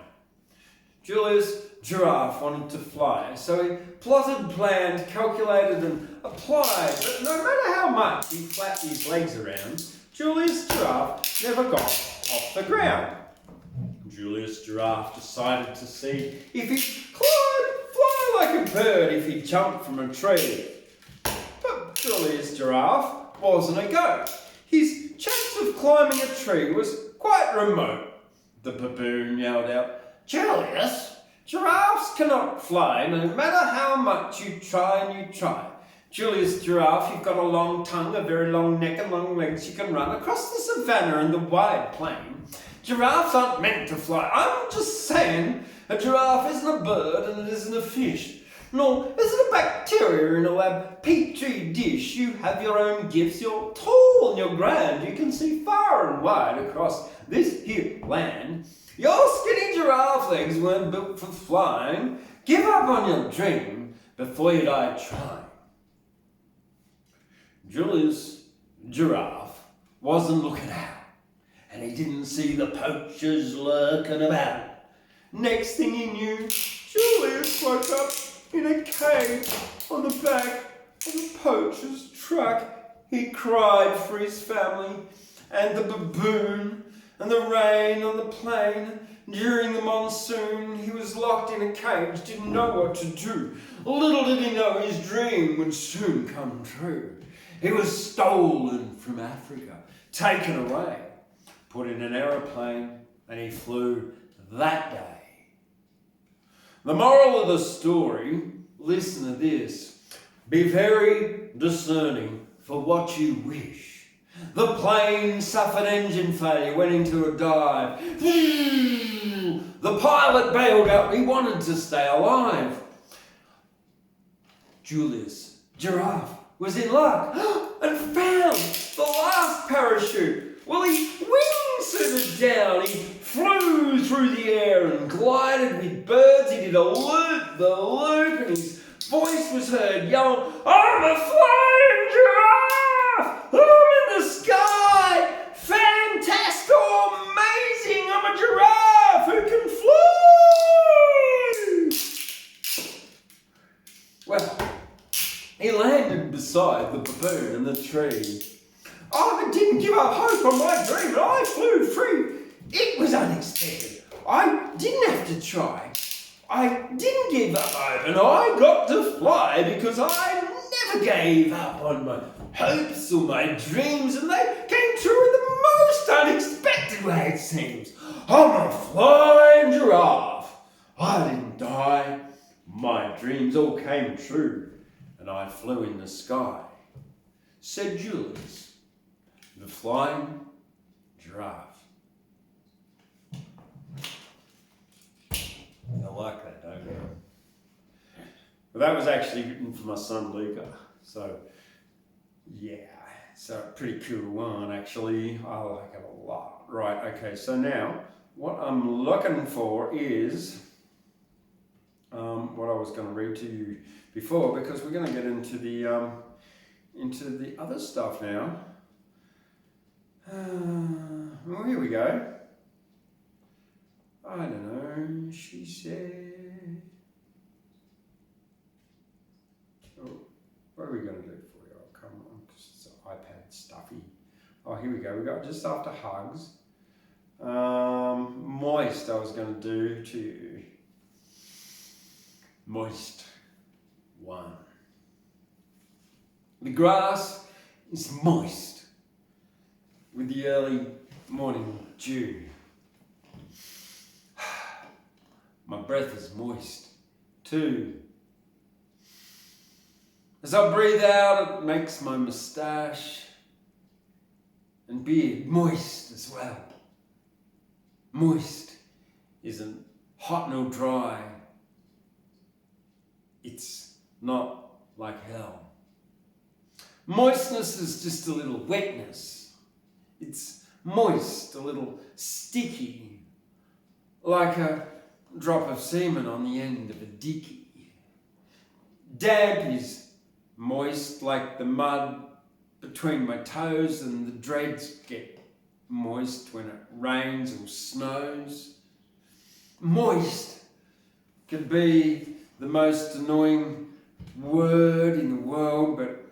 Julius Giraffe wanted to fly, so he plotted, planned, calculated and applied, but no matter how much he flapped his legs around, Julius Giraffe never got off the ground. Julius Giraffe decided to see if he could fly like a bird if he jumped from a tree. But Julius Giraffe wasn't a goat. His chance of climbing a tree was quite remote. The baboon yelled out, "Julius, giraffes cannot fly no matter how much you try and you try. Julius Giraffe, you've got a long tongue, a very long neck and long legs. You can run across the savannah and the wide plain. Giraffes aren't meant to fly. I'm just saying, a giraffe isn't a bird and it isn't a fish. Nor is it a bacteria in a lab petri dish. You have your own gifts. You're tall and you're grand. You can see far and wide across this here land. Your skinny giraffe legs weren't built for flying. Give up on your dream before you die trying." Julius Giraffe wasn't looking out, and he didn't see the poachers lurking about. Next thing he knew, Julius woke up in a cage on the back of a poacher's truck. He cried for his family and the baboon and the rain on the plain. During the monsoon, he was locked in a cage, didn't know what to do. Little did he know his dream would soon come true. He was stolen from Africa, taken away, put in an aeroplane, and he flew that day. The moral of the story, listen to this, be very discerning for what you wish. The plane suffered engine failure, went into a dive. The pilot bailed out, he wanted to stay alive. Julius Giraffe was in luck and found the last parachute. Well, he wingsuited down, he flew through the air and glided with birds. He did a loop, the loop, and his voice was heard yelling, "I'm a flying giraffe! I'm in the sky! Fantastic, amazing! I'm a giraffe who can fly!" Well, he landed beside the baboon and the tree. I didn't give up hope on my dream, and I flew free. It was unexpected. I didn't have to try. I didn't give up hope, and I got to fly because I never gave up on my hopes or my dreams, and they came true in the most unexpected way, it seems. I'm a flying giraffe. I didn't die. My dreams all came true. and I flew in the sky, said Jules, the flying giraffe. I like that, don't you? Well, that was actually written for my son Luca, so yeah, so a pretty cool one actually. I like it a lot. Right, okay, so now what I'm looking for is what I was going to read to you before, because we're going to get into the other stuff now. Well, here we go. I don't know, she said. Oh, what are we going to do for you? Oh, come on, because it's an iPad stuffy. Oh, here we go. We got just after hugs. Moist, I was going to do to you. Moist one. The grass is moist with the early morning dew. My breath is moist too. As I breathe out, it makes my moustache and beard moist as well. Moist isn't hot nor dry. It's not like hell. Moistness is just a little wetness. It's moist, a little sticky, like a drop of semen on the end of a dicky. Damp is moist, like the mud between my toes, and the dreads get moist when it rains or snows. Moist can be the most annoying word in the world, but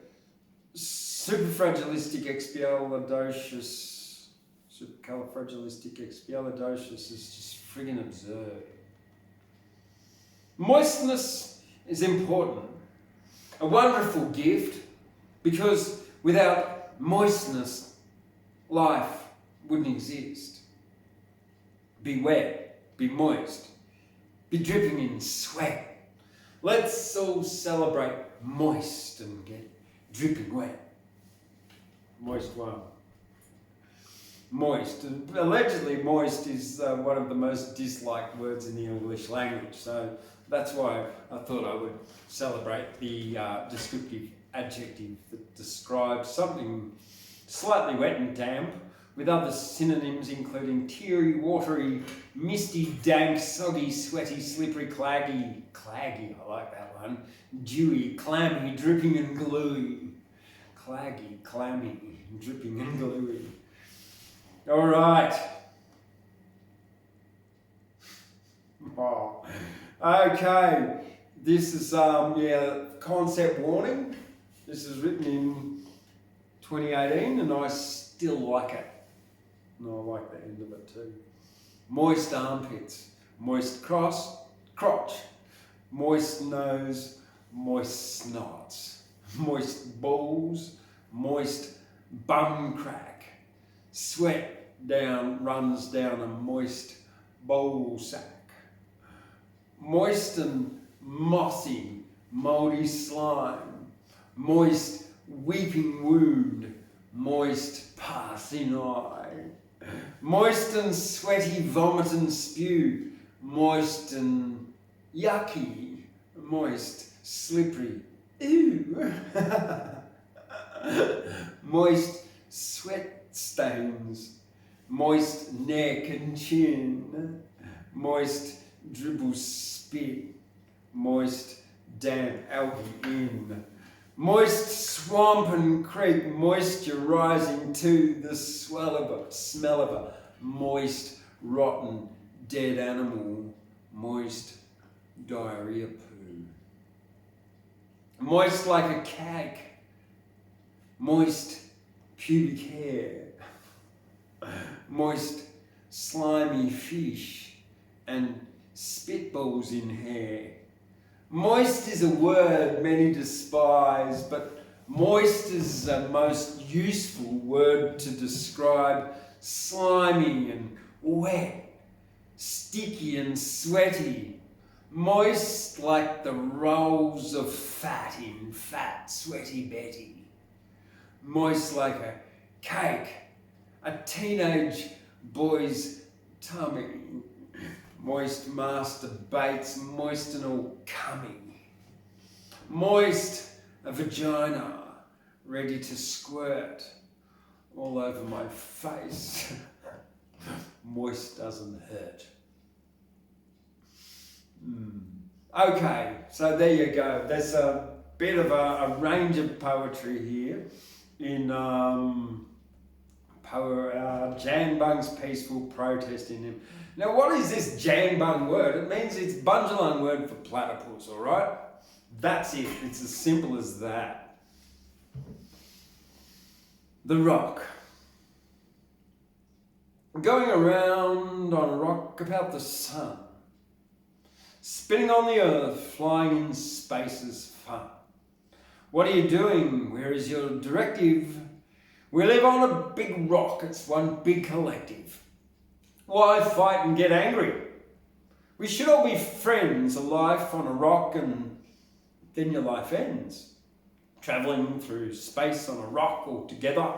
supercalifragilisticexpialidocious is just friggin' absurd. Moistness is important, a wonderful gift, because without moistness, life wouldn't exist. Be wet, be moist, be dripping in sweat. Let's all celebrate moist and get dripping wet. Moist one. Moist. Allegedly, moist is one of the most disliked words in the English language, so that's why I thought I would celebrate the descriptive adjective that describes something slightly wet and damp, with other synonyms including teary, watery, misty, dank, soggy, sweaty, slippery, claggy, I like that one, dewy, clammy, dripping and gluey. Claggy, clammy, dripping and gluey. All right. Oh. Okay, this is concept warning. This is written in 2018 and I still like it. And I like the end of it too. Moist armpits, moist crotch, moist nose, moist snots, moist balls, moist bum crack. Sweat runs down a moist ball sack. Moist and mossy, mouldy slime, moist weeping wound, moist passing eye. Moist and sweaty vomit and spew, moist and yucky, moist, slippery, ew. Moist sweat stains, moist neck and chin, moist dribble spit, moist damp algae in, moist swamp and creek, moisture rising to the smell of a moist, rotten, dead animal, moist diarrhea poo. Moist like a cake, moist pubic hair, moist slimy fish and spitballs in hair. Moist is a word many despise, but moist is a most useful word to describe slimy and wet, sticky and sweaty, moist like the rolls of fat in fat, sweaty Betty, moist like a cake, a teenage boy's tummy, moist Master Bates, moist and all cummy, moist a vagina ready to squirt all over my face. Moist doesn't hurt. Okay, so there you go. There's a bit of a range of poetry here in Djanbung's Peaceful Protest in him. Now, what is this Djanbung word? It means it's Bunjalung word for platypus, all right? That's it. It's as simple as that. The rock. Going around on a rock about the sun. Spinning on the earth, flying in space is fun. What are you doing? Where is your directive? We live on a big rock, it's one big collective. Why fight and get angry? We should all be friends, a life on a rock and then your life ends. Travelling through space on a rock all together.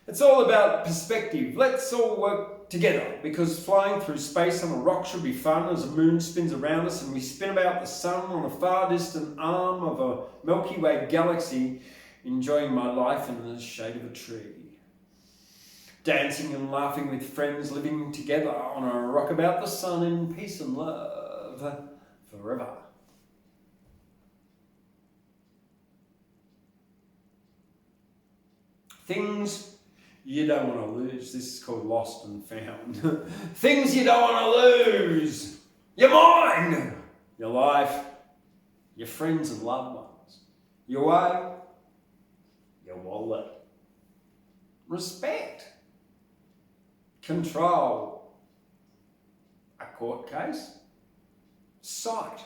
It's all about perspective. Let's all work together because flying through space on a rock should be fun as the moon spins around us and we spin about the sun on a far distant arm of a Milky Way galaxy, enjoying my life in the shade of a tree. Dancing and laughing with friends, living together on a rock about the sun in peace and love forever. Things you don't want to lose. This is called Lost and Found. Things you don't want to lose. Your mind, your life, your friends and loved ones, your way, your wallet, respect, control, a court case, sight,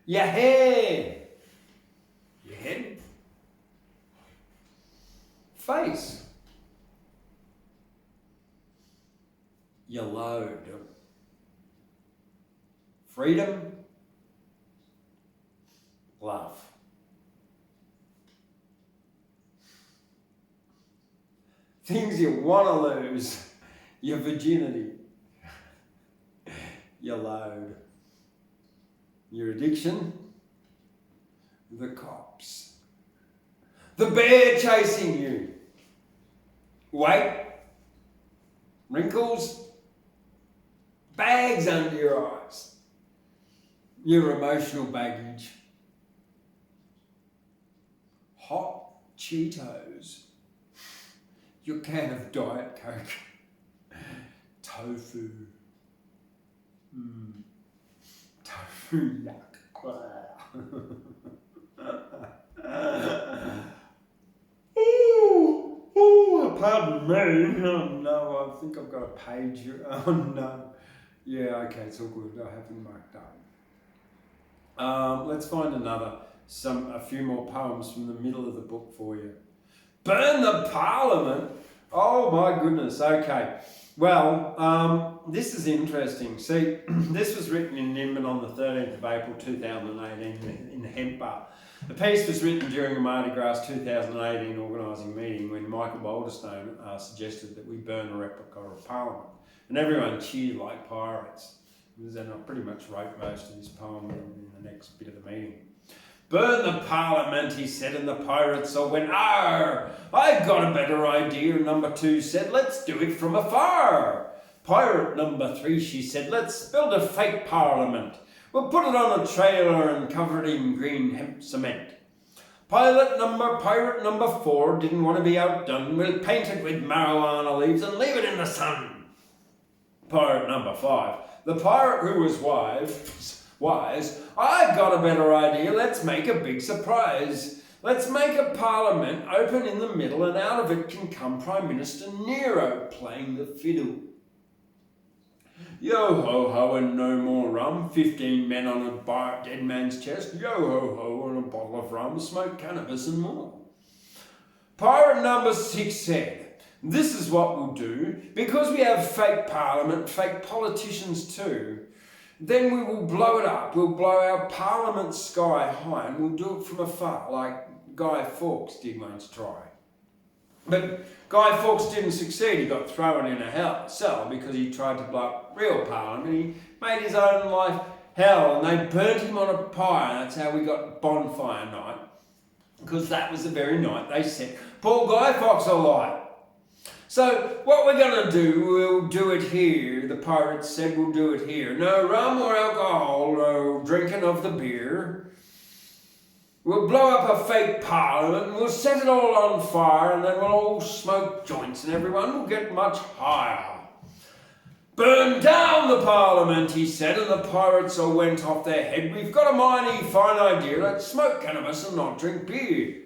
your hair, your head, face, your load, freedom, love. Things you want to lose, your virginity, your load, your addiction, the cops, the bear chasing you, weight, wrinkles, bags under your eyes, your emotional baggage, hot Cheetos, your can of Diet Coke, tofu, tofu yuck. Oh, pardon me. Oh no, I think I've got a page here. Oh no. Yeah, okay, it's all good. I haven't marked up. Let's find a few more poems from the middle of the book for you. Burn the Parliament? Oh my goodness, okay. Well, this is interesting. See, this was written in Nimbin on the 13th of April 2018 in Hemper. The piece was written during a Mardi Gras 2018 organising meeting when Michael Boulderstone suggested that we burn a replica of Parliament. And everyone cheered like pirates. Then I pretty much wrote most of this poem in the next bit of the meeting. Burn the Parliament, he said, and the pirates all went, "Arr! I got a better idea." Number 2 said, "Let's do it from afar." Pirate number 3, she said, "Let's build a fake Parliament. We'll put it on a trailer and cover it in green hemp cement." Pirate number 4 didn't want to be outdone. "We'll paint it with marijuana leaves and leave it in the sun." Pirate number 5, the pirate who was wise, "I got a better idea. Let's make a big surprise. Let's make a parliament open in the middle and out of it can come Prime Minister Nero playing the fiddle. Yo ho ho and no more rum, 15 men on a dead man's chest, yo ho ho and a bottle of rum, smoke cannabis and more." Pirate number 6 said, "This is what we'll do, because we have fake parliament, fake politicians too. Then we will blow it up. We'll blow our parliament sky high, and we'll do it from afar, like Guy Fawkes did once try. But Guy Fawkes didn't succeed. He got thrown in a cell because he tried to blow up real parliament. He made his own life hell, and they burnt him on a pyre, and that's how we got Bonfire Night, because that was the very night they set poor Guy Fawkes alight. So what we're going to do, we'll do it here. The pirates said we'll do it here. No rum or alcohol, no drinking of the beer. We'll blow up a fake parliament, and we'll set it all on fire, and then we'll all smoke joints, and everyone will get much higher. Burn down the parliament, he said, and the pirates all went off their head. We've got a mighty fine idea. Let's smoke cannabis and not drink beer.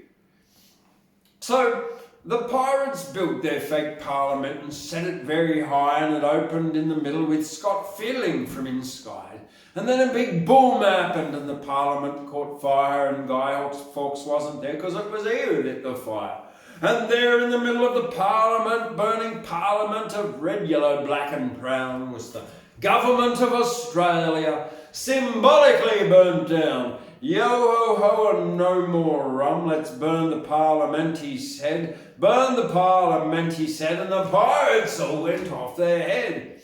So the pirates built their fake parliament and set it very high, and it opened in the middle with Scott fiddling from inside. And then a big boom happened, and the parliament caught fire, and Guy Fawkes wasn't there because it was he who lit the fire. And there in the middle of the parliament, burning parliament of red, yellow, black and brown, was the government of Australia, symbolically burnt down. Yo-ho-ho and no more rum, let's burn the parliament, he said. Burn the parliament, he said, and the pirates all went off their head.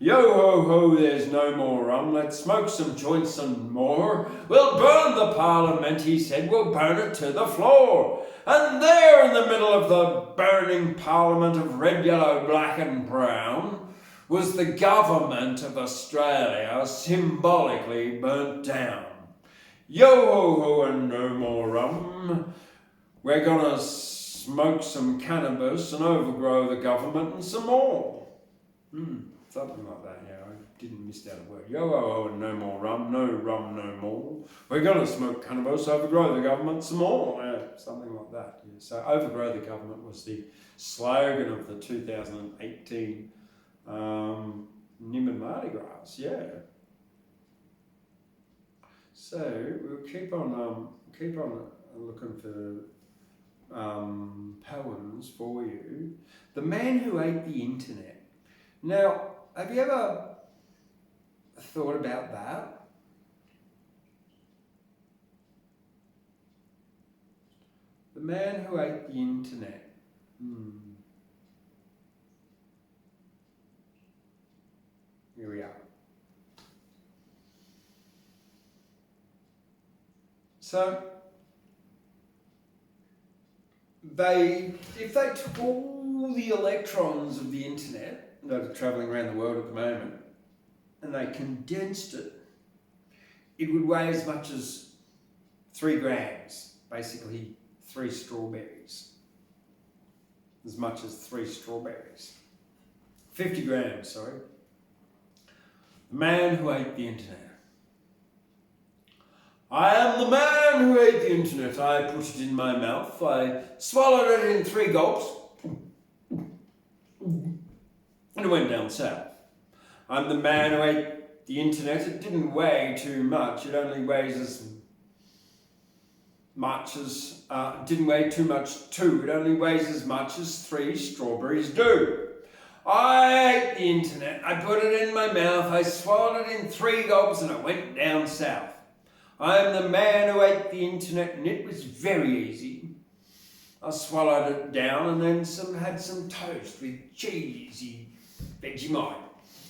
Yo-ho-ho, there's no more rum, let's smoke some joints and more. We'll burn the parliament, he said, we'll burn it to the floor. And there in the middle of the burning parliament of red, yellow, black and brown was the government of Australia, symbolically burnt down. Yo-ho-ho and no more rum. We're gonna smoke some cannabis and overgrow the government and some more. Something like that, yeah. I didn't miss out a word. Yo-ho-ho and no more rum, no more. We're gonna smoke cannabis, overgrow the government some more. Yeah, something like that. Yeah. So overgrow the government was the slogan of the 2018 Nimbin Mardi Gras, yeah. So we'll keep on looking for poems for you. The Man Who Ate the Internet. Now, have you ever thought about that? The Man Who Ate the Internet. Here we are. So, if they took all the electrons of the internet that are travelling around the world at the moment, and they condensed it, it would weigh as much as 3 grams, basically 3 strawberries. As much as 3 strawberries. 50 grams, sorry. The Man Who Ate the Internet. I am the man who ate the internet. I put it in my mouth. I swallowed it in 3 gulps. And it went down south. I'm the man who ate the internet. It didn't weigh too much. It only weighs as much as... didn't weigh too much too. It only weighs as much as 3 strawberries do. I ate the internet. I put it in my mouth. I swallowed it in 3 gulps and it went down south. I am the man who ate the internet, and it was very easy. I swallowed it down and then had some toast with cheesy Vegemite.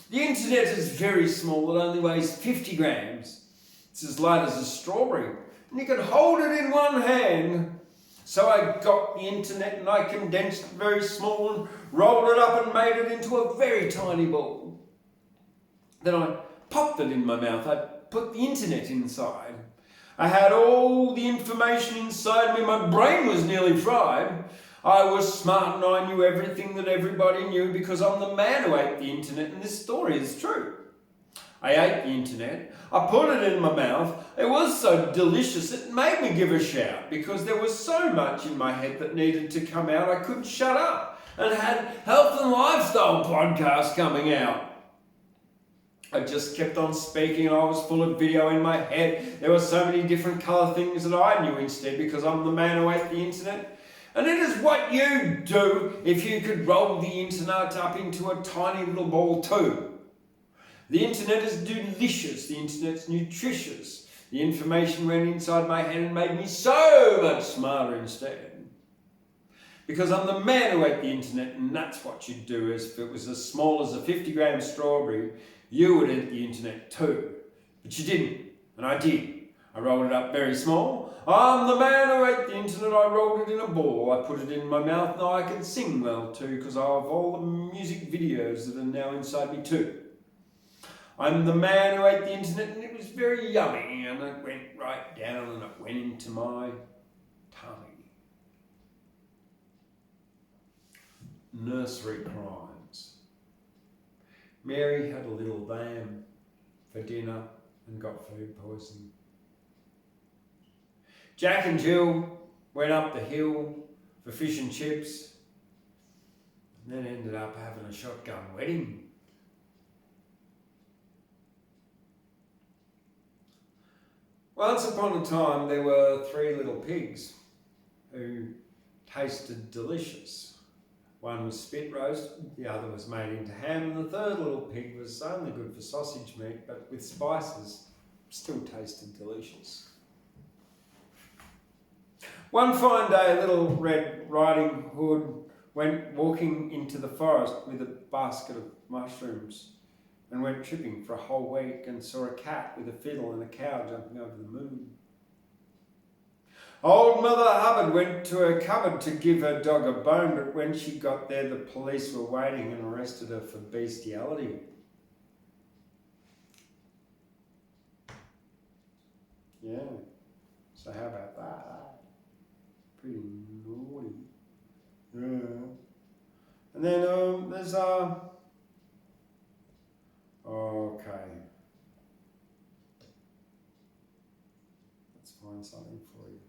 The internet is very small. It only weighs 50 grams. It's as light as a strawberry, and you can hold it in one hand. So I got the internet and I condensed it very small and rolled it up and made it into a very tiny ball. Then I popped it in my mouth. I put the internet inside. I had all the information inside me. My brain was nearly fried. I was smart and I knew everything that everybody knew because I'm the man who ate the internet, and this story is true. I ate the internet. I put it in my mouth. It was so delicious it made me give a shout because there was so much in my head that needed to come out I couldn't shut up, and had health and lifestyle podcasts coming out. I just kept on speaking and I was full of video in my head. There were so many different colour things that I knew instead because I'm the man who ate the internet. And it is what you do if you could roll the internet up into a tiny little ball too. The internet is delicious. The internet's nutritious. The information went inside my head and made me so much smarter instead. Because I'm the man who ate the internet, and that's what you'd do. As if it was as small as a 50-gram strawberry, you would eat the internet too. But you didn't, and I did. I rolled it up very small. I'm the man who ate the internet. I rolled it in a ball. I put it in my mouth. Now I can sing well too, because I have all the music videos that are now inside me too. I'm the man who ate the internet, and it was very yummy, and it went right down and it went into my tummy. Nursery crimes. Mary had a little lamb for dinner and got food poisoning. Jack and Jill went up the hill for fish and chips, and then ended up having a shotgun wedding. Once upon a time, there were 3 little pigs who tasted delicious. One was spit roast, the other was made into ham, and the third little pig was only good for sausage meat, but with spices, still tasted delicious. One fine day, Little Red Riding Hood went walking into the forest with a basket of mushrooms and went tripping for a whole week and saw a cat with a fiddle and a cow jumping over the moon. Old Mother Hubbard went to her cupboard to give her dog a bone, but when she got there, the police were waiting and arrested her for bestiality. Yeah, so how about that? Pretty naughty. Yeah. And then there's okay. Let's find something for you.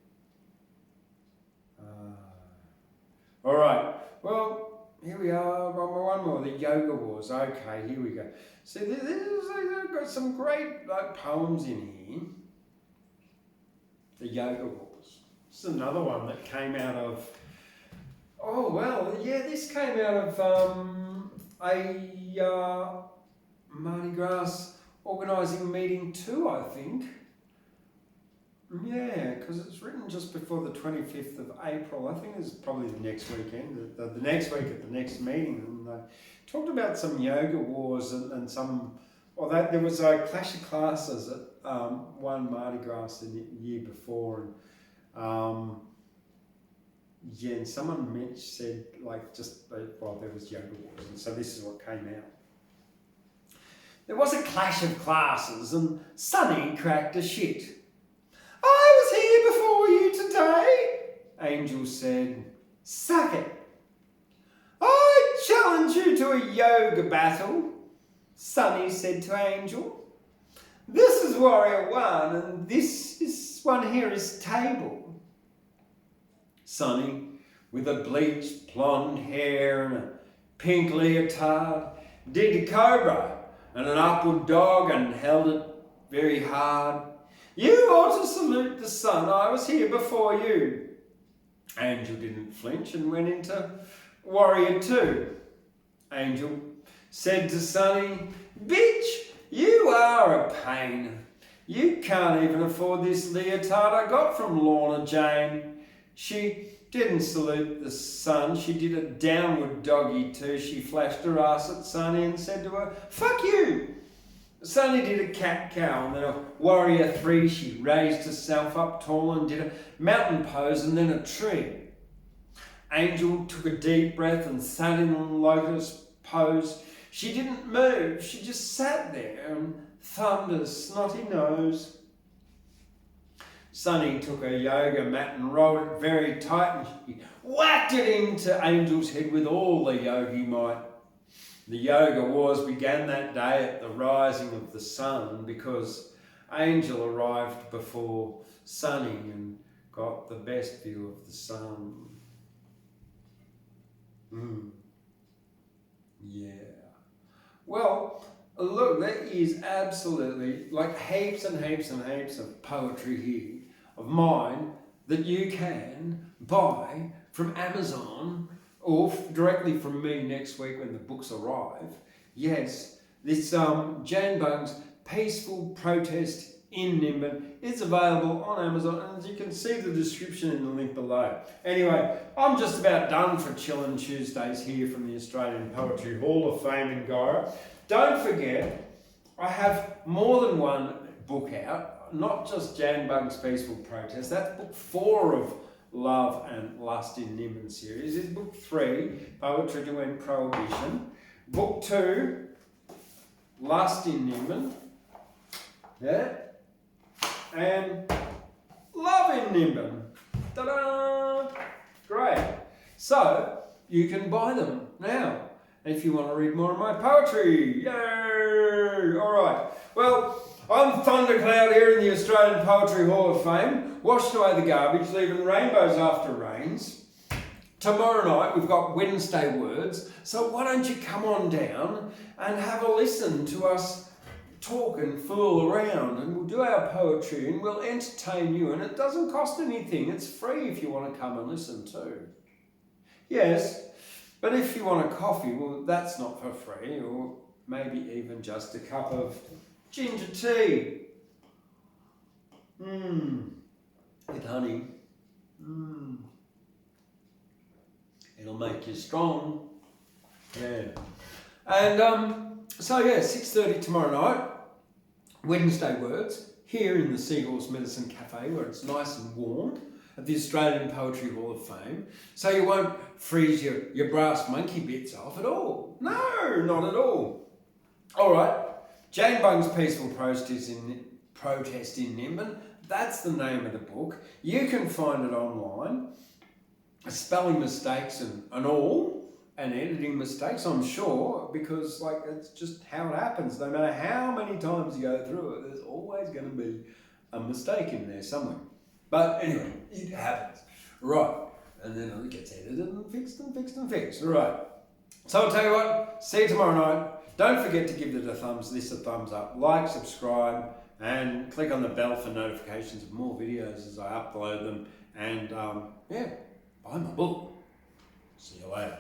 All right. Well, here we are. One more. The Yoga Wars. Okay, here we go. See, I've got some great poems in here. The Yoga Wars. This is another one that came out of. Oh well, yeah. This came out of a Mardi Gras organising meeting too, I think. Yeah, because it's written just before the 25th of April. I think it's probably the next weekend, the next week at the next meeting. And they talked about some yoga wars and some, there was a clash of classes at one Mardi Gras in the year before. And and someone said, there was yoga wars. And so this is what came out. There was a clash of classes and Sonny cracked a shit. I was here before you today, Angel said. Suck it. I challenge you to a yoga battle, Sonny said to Angel. This is Warrior 1 and this one here is Table. Sonny, with a bleached blonde hair and a pink leotard, did a cobra and an upward dog and held it very hard. You ought to salute the sun. I was here before you. Angel didn't flinch and went into Warrior 2. Angel said to Sonny, Bitch, you are a pain. You can't even afford this leotard I got from Lorna Jane. She didn't salute the sun. She did a downward doggy too. She flashed her ass at Sonny and said to her, Fuck you. Sonny did a cat-cow and then a Warrior 3. She raised herself up tall and did a mountain pose and then a tree. Angel took a deep breath and sat in a lotus pose. She didn't move. She just sat there and thumbed her snotty nose. Sonny took a yoga mat and rolled it very tight and she whacked it into Angel's head with all the yogi might. The yoga wars began that day at the rising of the sun because Angel arrived before Sonny and got the best view of the sun. Yeah. Well, look, there is absolutely heaps and heaps and heaps of poetry here of mine that you can buy from Amazon or directly from me next week when the books arrive. Yes, This Djanbung's Peaceful Protest in Nimbin is available on Amazon, and as you can see the description in the link below. Anyway, I'm just about done for Chillin Tuesdays here from the Australian Poetry Hall of Fame in Guyra. Don't forget, I have more than one book out, not just Djanbung's Peaceful Protest. That's book 4 of Love and Lust in Nimbin series. It's book 3, Poetry to End Prohibition. Book 2, Lust in Nimbin. Yeah. And Love in Nimbin. Ta-da! Great. So, you can buy them now if you want to read more of my poetry. Yay! Alright. Well, I'm Thundercloud here in the Australian Poetry Hall of Fame, washing away the garbage, leaving rainbows after rains. Tomorrow night we've got Wednesday Words, so why don't you come on down and have a listen to us talk and fool around, and we'll do our poetry and we'll entertain you, and it doesn't cost anything. It's free if you want to come and listen too. Yes, but if you want a coffee, well, that's not for free, or maybe even just a cup of ginger tea. With honey. It'll make you strong. Yeah. And so yeah, 6:30 tomorrow night, Wednesday Words, here in the Seahorse Medicine Cafe, where it's nice and warm, at the Australian Poetry Hall of Fame, so you won't freeze your brass monkey bits off at all. No, not at all. All right, Djanbung's Peaceful Protest in Nimbin, that's the name of the book. You can find it online. Spelling mistakes and all, and editing mistakes, I'm sure, because like it's just how it happens. No matter how many times you go through it, there's always going to be a mistake in there somewhere. But anyway, it happens. Right. And then it gets edited and fixed and fixed and fixed. Right. So I'll tell you what, see you tomorrow night. Don't forget to give this a thumbs up, like, subscribe, and click on the bell for notifications of more videos as I upload them. And yeah, buy my book. See you later.